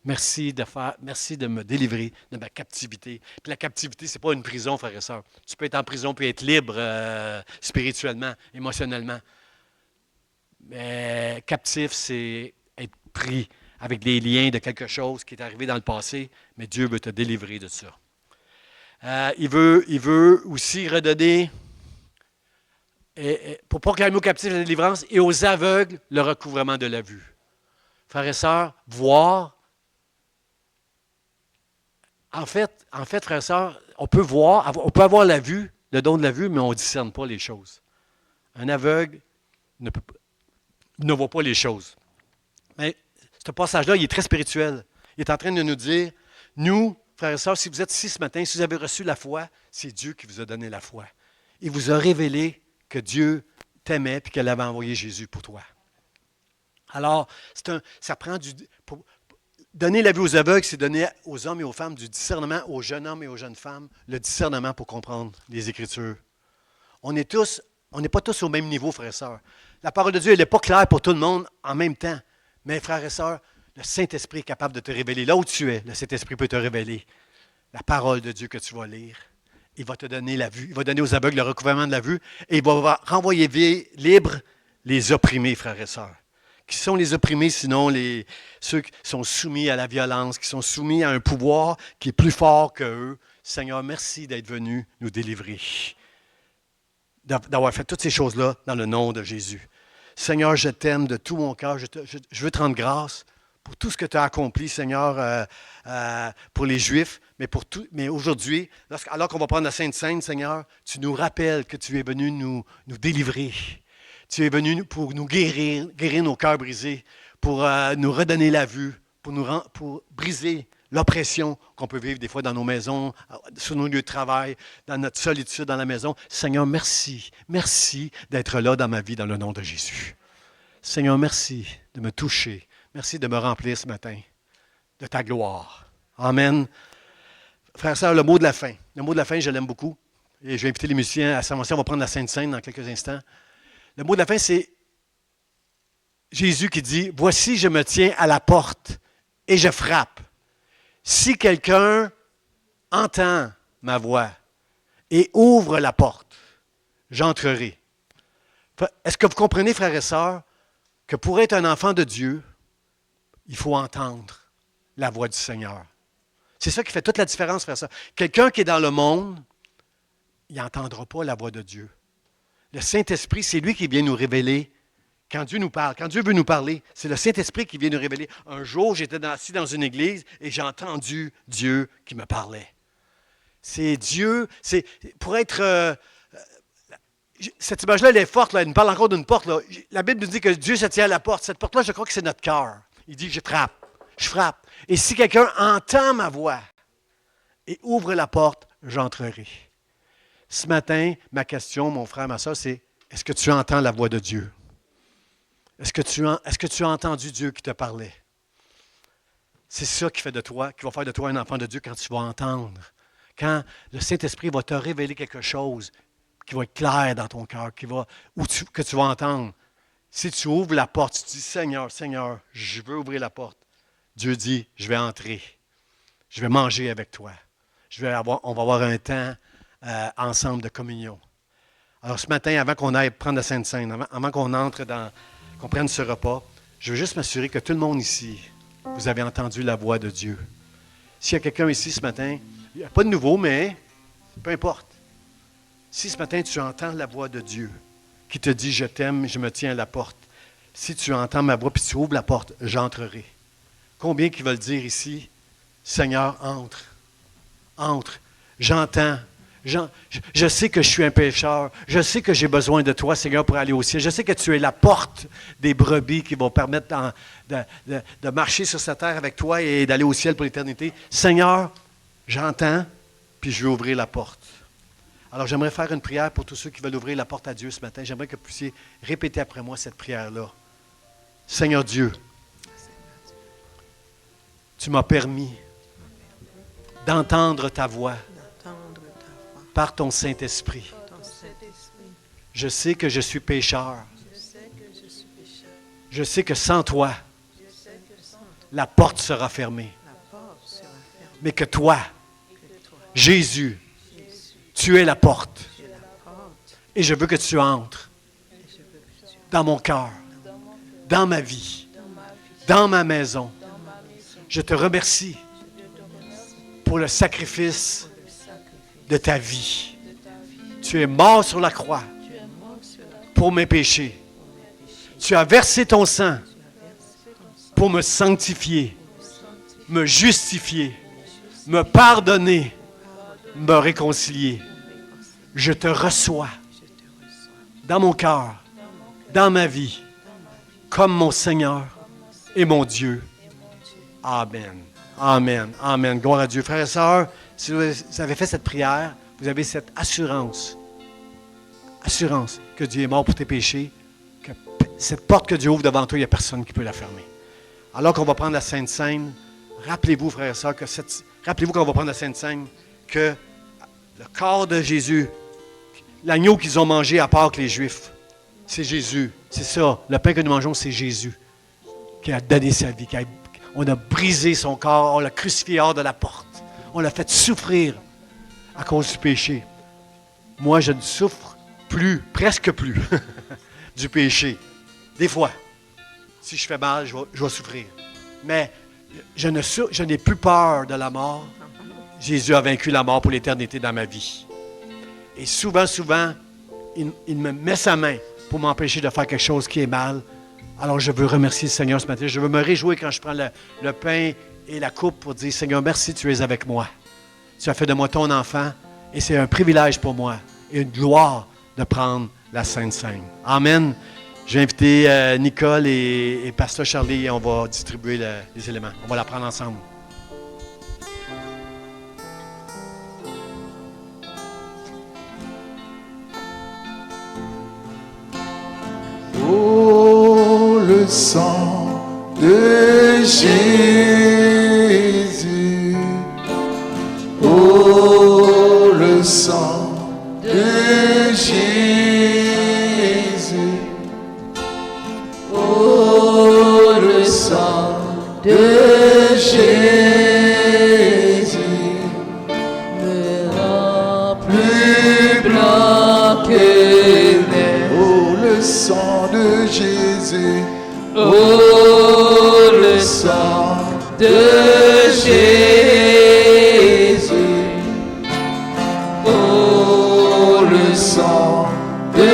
Merci de me délivrer de ma captivité. Puis la captivité, ce n'est pas une prison, frères et sœurs. Tu peux être en prison puis être libre spirituellement, émotionnellement. Mais captif, c'est être pris avec des liens de quelque chose qui est arrivé dans le passé, mais Dieu veut te délivrer de ça. Il veut aussi redonner, pour proclamer aux captifs la délivrance et aux aveugles le recouvrement de la vue. Frères et sœurs, voir, frères et sœurs, on peut avoir la vue, le don de la vue, mais on ne discerne pas les choses. Un aveugle ne voit pas les choses. Mais ce passage-là, il est très spirituel. Il est en train de nous dire, nous, frères et sœurs, si vous êtes ici ce matin, si vous avez reçu la foi, c'est Dieu qui vous a donné la foi. Il vous a révélé que Dieu t'aimait et qu'elle avait envoyé Jésus pour toi. Alors, ça prend donner la vue aux aveugles, c'est donner aux hommes et aux femmes du discernement, aux jeunes hommes et aux jeunes femmes, le discernement pour comprendre les Écritures. On n'est pas tous au même niveau, frères et sœurs. La parole de Dieu, elle n'est pas claire pour tout le monde en même temps. Mais frères et sœurs, le Saint-Esprit est capable de te révéler. Là où tu es, le Saint-Esprit peut te révéler la parole de Dieu que tu vas lire. Il va te donner la vue. Il va donner aux aveugles le recouvrement de la vue. Et il va renvoyer libres les opprimés, frères et sœurs. Qui sont les opprimés, sinon ceux qui sont soumis à la violence, qui sont soumis à un pouvoir qui est plus fort qu'eux. Seigneur, merci d'être venu nous délivrer. D'avoir fait toutes ces choses-là dans le nom de Jésus. Seigneur, je t'aime de tout mon cœur. Je veux te rendre grâce pour tout ce que tu as accompli, Seigneur, pour les Juifs, mais aujourd'hui, alors qu'on va prendre la Sainte Seine, Seigneur, tu nous rappelles que tu es venu nous délivrer. Tu es venu pour nous guérir nos cœurs brisés, pour nous redonner la vue, pour briser l'oppression qu'on peut vivre des fois dans nos maisons, sur nos lieux de travail, dans notre solitude dans la maison. Seigneur, merci. Merci d'être là dans ma vie dans le nom de Jésus. Seigneur, merci de me toucher. Merci de me remplir ce matin de ta gloire. Amen. Frères et sœurs, le mot de la fin. Le mot de la fin, je l'aime beaucoup. Et je vais inviter les musiciens à s'avancer. On va prendre la Sainte Seine dans quelques instants. Le mot de la fin, c'est Jésus qui dit, « Voici, je me tiens à la porte et je frappe. Si quelqu'un entend ma voix et ouvre la porte, j'entrerai. » Est-ce que vous comprenez, frères et sœurs, que pour être un enfant de Dieu, il faut entendre la voix du Seigneur. C'est ça qui fait toute la différence, frères et sœurs. Quelqu'un qui est dans le monde, il n'entendra pas la voix de Dieu. Le Saint-Esprit, c'est lui qui vient nous révéler. Quand Dieu nous parle, quand Dieu veut nous parler, c'est le Saint-Esprit qui vient nous révéler. Un jour, j'étais assis dans une église et j'ai entendu Dieu qui me parlait. C'est Dieu, c'est pour être... cette image-là, elle est forte, là, elle nous parle encore d'une porte. Là. La Bible nous dit que Dieu se tient à la porte. Cette porte-là, je crois que c'est notre cœur. Il dit, je frappe. Et si quelqu'un entend ma voix et ouvre la porte, j'entrerai. Ce matin, ma question, mon frère, ma soeur, c'est, est-ce que tu entends la voix de Dieu? Est-ce que tu as entendu Dieu qui te parlait? C'est ça qui va faire de toi un enfant de Dieu quand tu vas entendre. Quand le Saint-Esprit va te révéler quelque chose qui va être clair dans ton cœur, que tu vas entendre. Si tu ouvres la porte, tu dis, Seigneur, je veux ouvrir la porte. Dieu dit, je vais entrer. Je vais manger avec toi. On va avoir un temps ensemble de communion. Alors ce matin, avant qu'on aille prendre la Sainte Seine, avant qu'on entre qu'on prenne ce repas, je veux juste m'assurer que tout le monde ici, vous avez entendu la voix de Dieu. S'il y a quelqu'un ici ce matin, il n'y a pas de nouveau, mais peu importe. Si ce matin tu entends la voix de Dieu qui te dit « Je t'aime, je me tiens à la porte », si tu entends ma voix puis tu ouvres la porte, j'entrerai. Combien qui veulent dire ici « Seigneur, entre, j'entends, je sais que je suis un pécheur, je sais que j'ai besoin de toi, Seigneur, pour aller au ciel, je sais que tu es la porte des brebis qui vont permettre de marcher sur cette terre avec toi et d'aller au ciel pour l'éternité. Seigneur, j'entends, puis je vais ouvrir la porte. » Alors, j'aimerais faire une prière pour tous ceux qui veulent ouvrir la porte à Dieu ce matin. J'aimerais que vous puissiez répéter après moi cette prière-là. Seigneur Dieu, tu m'as permis d'entendre ta voix par ton Saint-Esprit. Je sais que je suis pécheur. Je sais que sans toi, la porte sera fermée. Mais que toi, Jésus, tu es la porte. Et je veux que tu entres dans mon cœur, dans ma vie, dans ma maison. Je te remercie pour le sacrifice de ta vie. Tu es mort sur la croix pour mes péchés. Tu as versé ton sang pour me sanctifier, me justifier, me pardonner, me réconcilier. Je te reçois dans mon cœur, dans ma vie, comme mon Seigneur et mon Dieu. Amen. Amen. Amen. Gloire à Dieu. Frères et sœurs, si vous avez fait cette prière, vous avez cette assurance que Dieu est mort pour tes péchés, que cette porte que Dieu ouvre devant toi, il n'y a personne qui peut la fermer. Alors qu'on va prendre la Sainte Seine, rappelez-vous, frères et sœurs, rappelez-vous qu'on va prendre la Sainte Seine, que le corps de Jésus, l'agneau qu'ils ont mangé à Pâques, les Juifs, c'est Jésus. C'est ça. Le pain que nous mangeons, c'est Jésus qui a donné sa vie. On a brisé son corps, on l'a crucifié hors de la porte. On l'a fait souffrir à cause du péché. Moi, je ne souffre plus, presque plus, du péché. Des fois, si je fais mal, je vais souffrir. Mais je n'ai plus peur de la mort. Jésus a vaincu la mort pour l'éternité dans ma vie. Et souvent, il me met sa main pour m'empêcher de faire quelque chose qui est mal. Alors, je veux remercier le Seigneur ce matin. Je veux me réjouir quand je prends le pain et la coupe pour dire, Seigneur, merci, tu es avec moi. Tu as fait de moi ton enfant et c'est un privilège pour moi et une gloire de prendre la Sainte Seine. Amen. J'ai invité Nicole et Pasteur Charlie et on va distribuer les éléments. On va la prendre ensemble. Oh, le sang de Jésus. Oh, le sang de Jésus. Oh, le sang de Jésus me rend plus blanc que neige. Oh, le sang de Jésus. Oh, le sang de Jésus. Oh, le sang de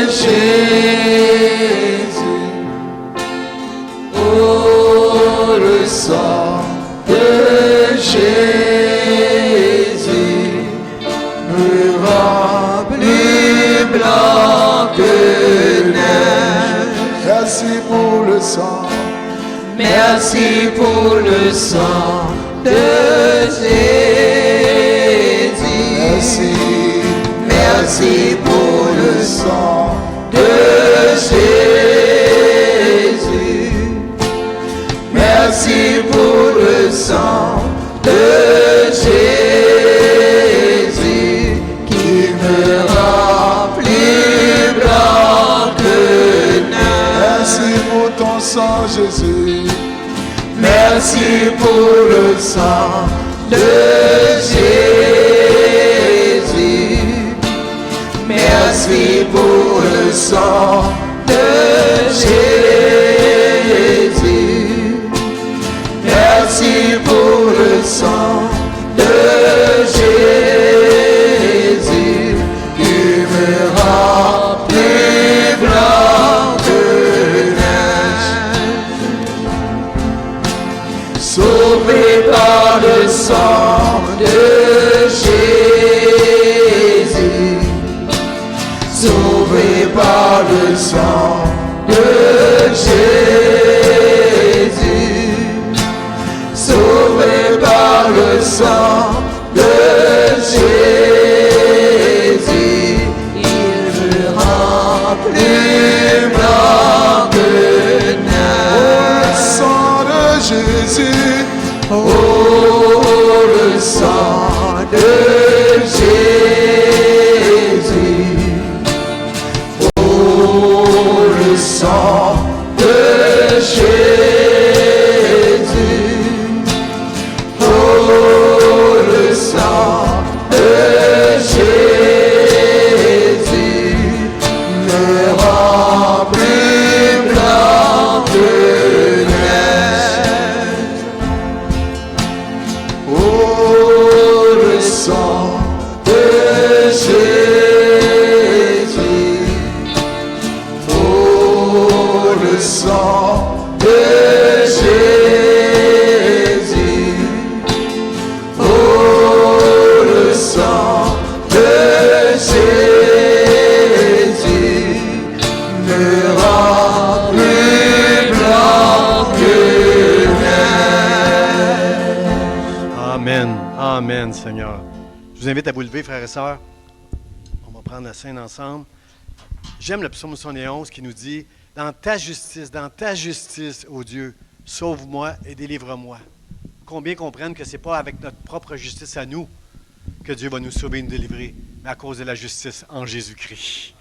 Jésus. Oh, le sang de Jésus me rend plus blanc que neige. Merci pour le sang. Merci pour le sang de Jésus. Merci. Merci pour le sang de Jésus. Merci pour le sang de Jésus qui me rend plus blanc que neige. Merci pour ton sang, Jésus. Merci pour le sang de Jésus. Merci pour le sang de Jésus. Merci pour le sang de Jésus qui me rend plus blanc que neige. Sauvé par le sang de Jésus. Sauvé par le sang de Jésus. Sauvé par le sang de Jésus. Il me rend plus blanc que neige. Oh, le sang de Jésus. Oh, le sang de Jésus. Oh, le sang de Jésus. Oh, le sang de Jésus me rend plus blanc que neige. Oh, le sang de Amen. Amen, Seigneur. Je vous invite à vous lever, frères et sœurs. On va prendre la scène ensemble. J'aime le psaume 71 qui nous dit « dans ta justice, ô Dieu, sauve-moi et délivre-moi. » Combien comprennent que ce n'est pas avec notre propre justice à nous que Dieu va nous sauver et nous délivrer, mais à cause de la justice en Jésus-Christ.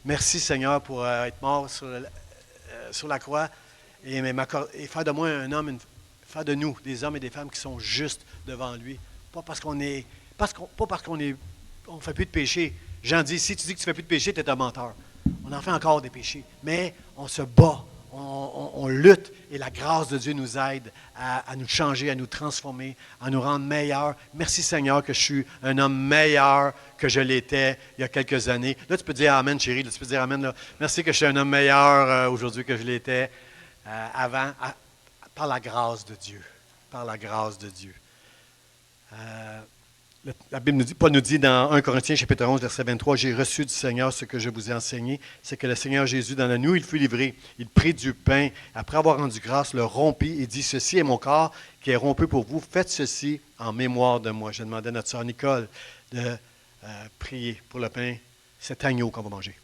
Merci, Seigneur, pour être mort sur la croix et faire de moi un homme, faire de nous des hommes et des femmes qui sont justes devant lui. Pas parce qu'on est, on fait plus de péché. Jean dit, si tu dis que tu ne fais plus de péché, tu es un menteur. On en fait encore des péchés, mais on se bat, on lutte et la grâce de Dieu nous aide à nous changer, à nous transformer, à nous rendre meilleurs. Merci Seigneur que je suis un homme meilleur que je l'étais il y a quelques années. Là, tu peux dire Amen, chérie. Là, tu peux dire Amen. Là. Merci que je suis un homme meilleur aujourd'hui que je l'étais avant, par la grâce de Dieu. Par la grâce de Dieu. La Bible nous dit, Paul nous dit dans 1 Corinthiens chapitre 11, verset 23, « J'ai reçu du Seigneur ce que je vous ai enseigné, c'est que le Seigneur Jésus, dans la nuit où il fut livré, il prit du pain, après avoir rendu grâce, le rompit et dit, « Ceci est mon corps qui est rompu pour vous, faites ceci en mémoire de moi. » Je demandais à notre sœur Nicole de prier pour le pain, cet agneau qu'on va manger.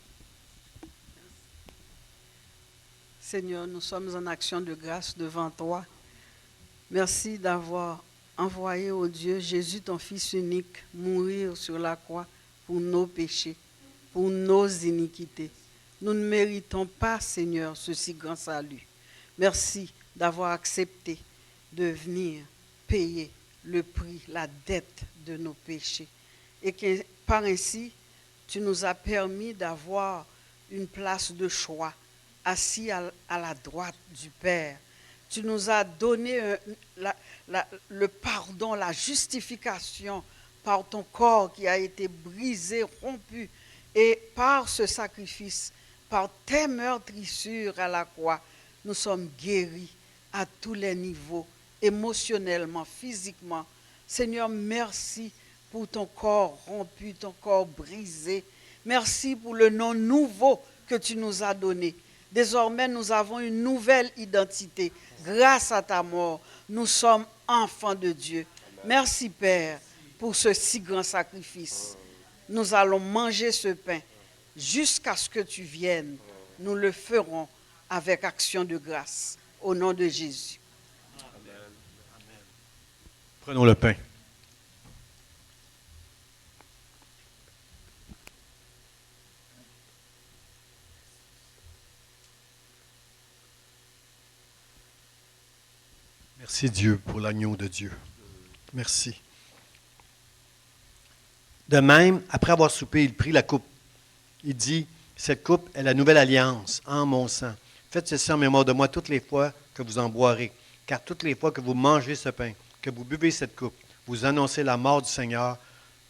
Seigneur, nous sommes en action de grâce devant toi. Merci d'avoir envoyé au Dieu Jésus, ton Fils unique, mourir sur la croix pour nos péchés, pour nos iniquités. Nous ne méritons pas, Seigneur, ce si grand salut. Merci d'avoir accepté de venir payer le prix, la dette de nos péchés. Et que par ainsi, tu nous as permis d'avoir une place de choix, assis à la droite du Père. Tu nous as donné le pardon, la justification par ton corps qui a été brisé, rompu. Et par ce sacrifice, par tes meurtrissures à la croix, nous sommes guéris à tous les niveaux, émotionnellement, physiquement. Seigneur, merci pour ton corps rompu, ton corps brisé. Merci pour le nom nouveau que tu nous as donné. Désormais, nous avons une nouvelle identité. Grâce à ta mort, nous sommes enfants de Dieu. Merci, Père, pour ce si grand sacrifice. Nous allons manger ce pain jusqu'à ce que tu viennes. Nous le ferons avec action de grâce. Au nom de Jésus. Amen. Prenons le pain. Merci Dieu pour l'agneau de Dieu. Merci. De même, après avoir soupé, il prit la coupe. Il dit, cette coupe est la nouvelle alliance en mon sang. Faites ceci en mémoire de moi toutes les fois que vous en boirez. Car toutes les fois que vous mangez ce pain, que vous buvez cette coupe, vous annoncez la mort du Seigneur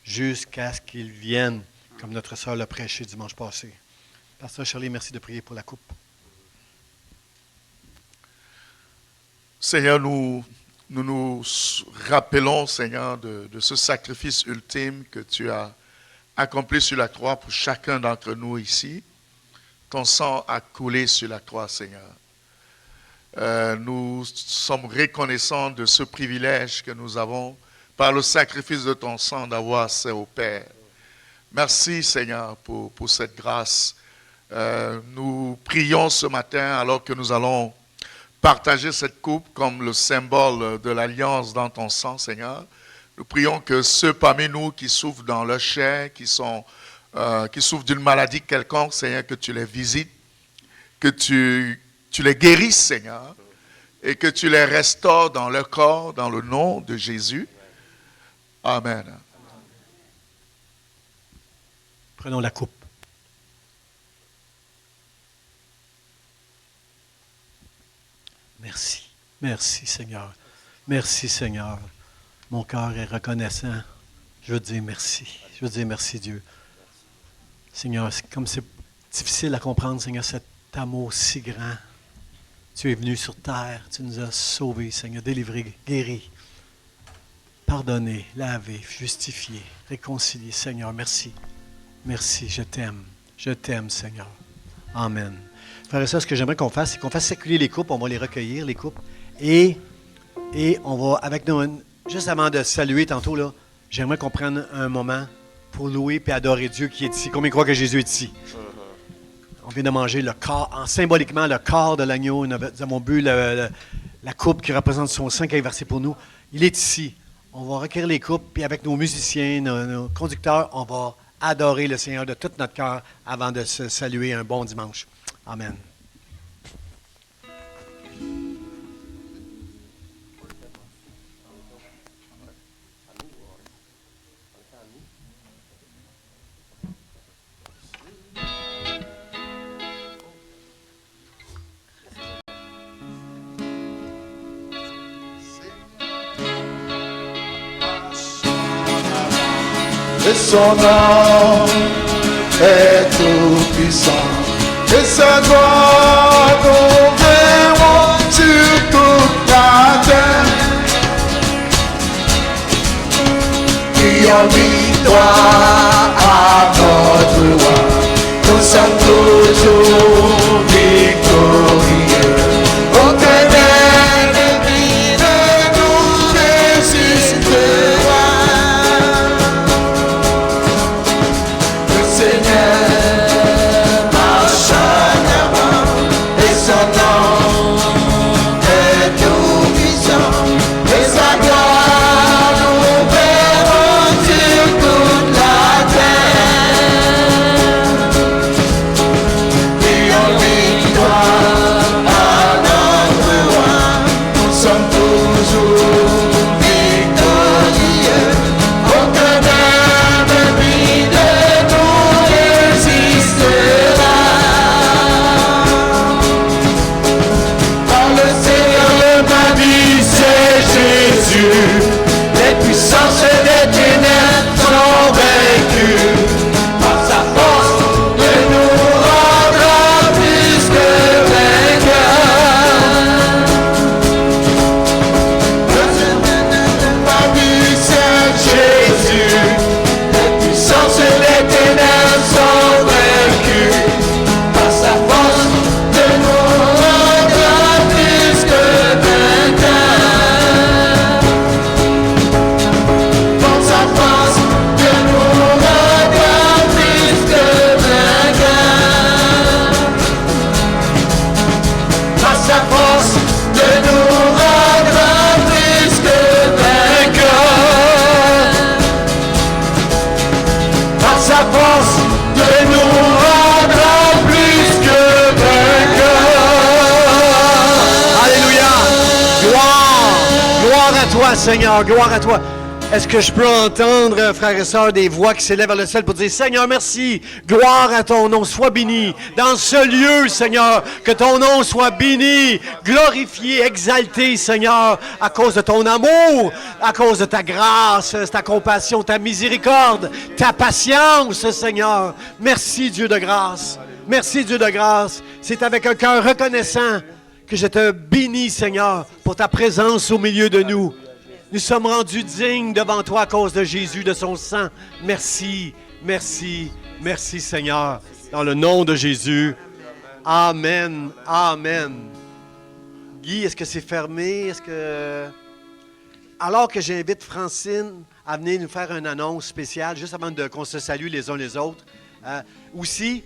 jusqu'à ce qu'il vienne, comme notre sœur l'a prêché dimanche passé. Pasteur Shirley, merci de prier pour la coupe. Seigneur, nous rappelons, Seigneur, de ce sacrifice ultime que tu as accompli sur la croix pour chacun d'entre nous ici. Ton sang a coulé sur la croix, Seigneur. Nous sommes reconnaissants de ce privilège que nous avons par le sacrifice de ton sang d'avoir accès au Père. Merci, Seigneur, pour cette grâce. Nous prions ce matin alors que nous allons partager cette coupe comme le symbole de l'alliance dans ton sang, Seigneur. Nous prions que ceux parmi nous qui souffrent dans leur chair, qui souffrent d'une maladie quelconque, Seigneur, que tu les visites, que tu les guérisses, Seigneur, et que tu les restaures dans leur corps, dans le nom de Jésus. Amen. Prenons la coupe. Merci. Merci, Seigneur. Merci, Seigneur. Mon cœur est reconnaissant. Je veux dire merci. Je veux dire merci, Dieu. Seigneur, comme c'est difficile à comprendre, Seigneur, cet amour si grand. Tu es venu sur terre. Tu nous as sauvés, Seigneur, délivrés, guéris, pardonnés, lavés, justifiés, réconciliés. Seigneur, merci. Merci, je t'aime. Je t'aime, Seigneur. Amen. Frères et sœurs, ce que j'aimerais qu'on fasse, c'est qu'on fasse circuler les coupes. On va les recueillir, les coupes. Et on va, avec Juste avant de saluer tantôt, là, j'aimerais qu'on prenne un moment pour louer et adorer Dieu qui est ici. Combien croient que Jésus est ici? On vient de manger le corps, symboliquement le corps de l'agneau. Nous avons bu la coupe qui représente son sang qui est versé pour nous. Il est ici. On va recueillir les coupes, puis avec nos musiciens, nos conducteurs, on va adorer le Seigneur de tout notre cœur avant de se saluer un bon dimanche. Amen. Et son nom est tout puissant. Et sa gloire tomberont sur toute la terre. Qui en victoire à notre roi. Nous sommes toujours victorieux. Aucun ennemi ne nous résistera. Le Seigneur marche en avant et son nom est tout puissant. Et sa gloire nous verrons sur toute la terre. Et en victoire à notre roi, nous sommes toujours victorieux. Aucun ennemi ne nous résistera. Par le Seigneur de ma vie, c'est Jésus. Les puissances des ténèbres sont vaincues. Par sa force, de nous rendra plus que vainqueurs. Le Seigneur de ma vie, c'est Jésus. Les puissances des ténèbres sont vaincues. Par sa force, de nous rendra plus que vainqueurs. Par sa force, de nous rendra plus que vainqueurs. Par sa force, de nous rendra plus que vainqueurs. Par sa force, de nous rendra plus que vainqueurs. Alléluia! Gloire! Gloire à toi, Seigneur! Gloire à toi! Est-ce que je peux entendre, frères et sœurs, des voix qui s'élèvent vers le ciel pour dire « Seigneur, merci! Gloire à ton nom! Sois béni! Dans ce lieu, Seigneur, que ton nom soit béni, glorifié, exalté, Seigneur, à cause de ton amour, à cause de ta grâce, ta compassion, ta miséricorde, ta patience, Seigneur. Merci, Dieu de grâce. Merci, Dieu de grâce. C'est avec un cœur reconnaissant que je te bénis, Seigneur, pour ta présence au milieu de nous. Nous sommes rendus dignes devant toi à cause de Jésus, de son sang. Merci, merci, merci, Seigneur. Dans le nom de Jésus. Amen, amen. Guy, est-ce que c'est fermé? Est-ce que... Alors que j'invite Francine à venir nous faire une annonce spéciale, juste avant qu'on se salue les uns les autres. Aussi,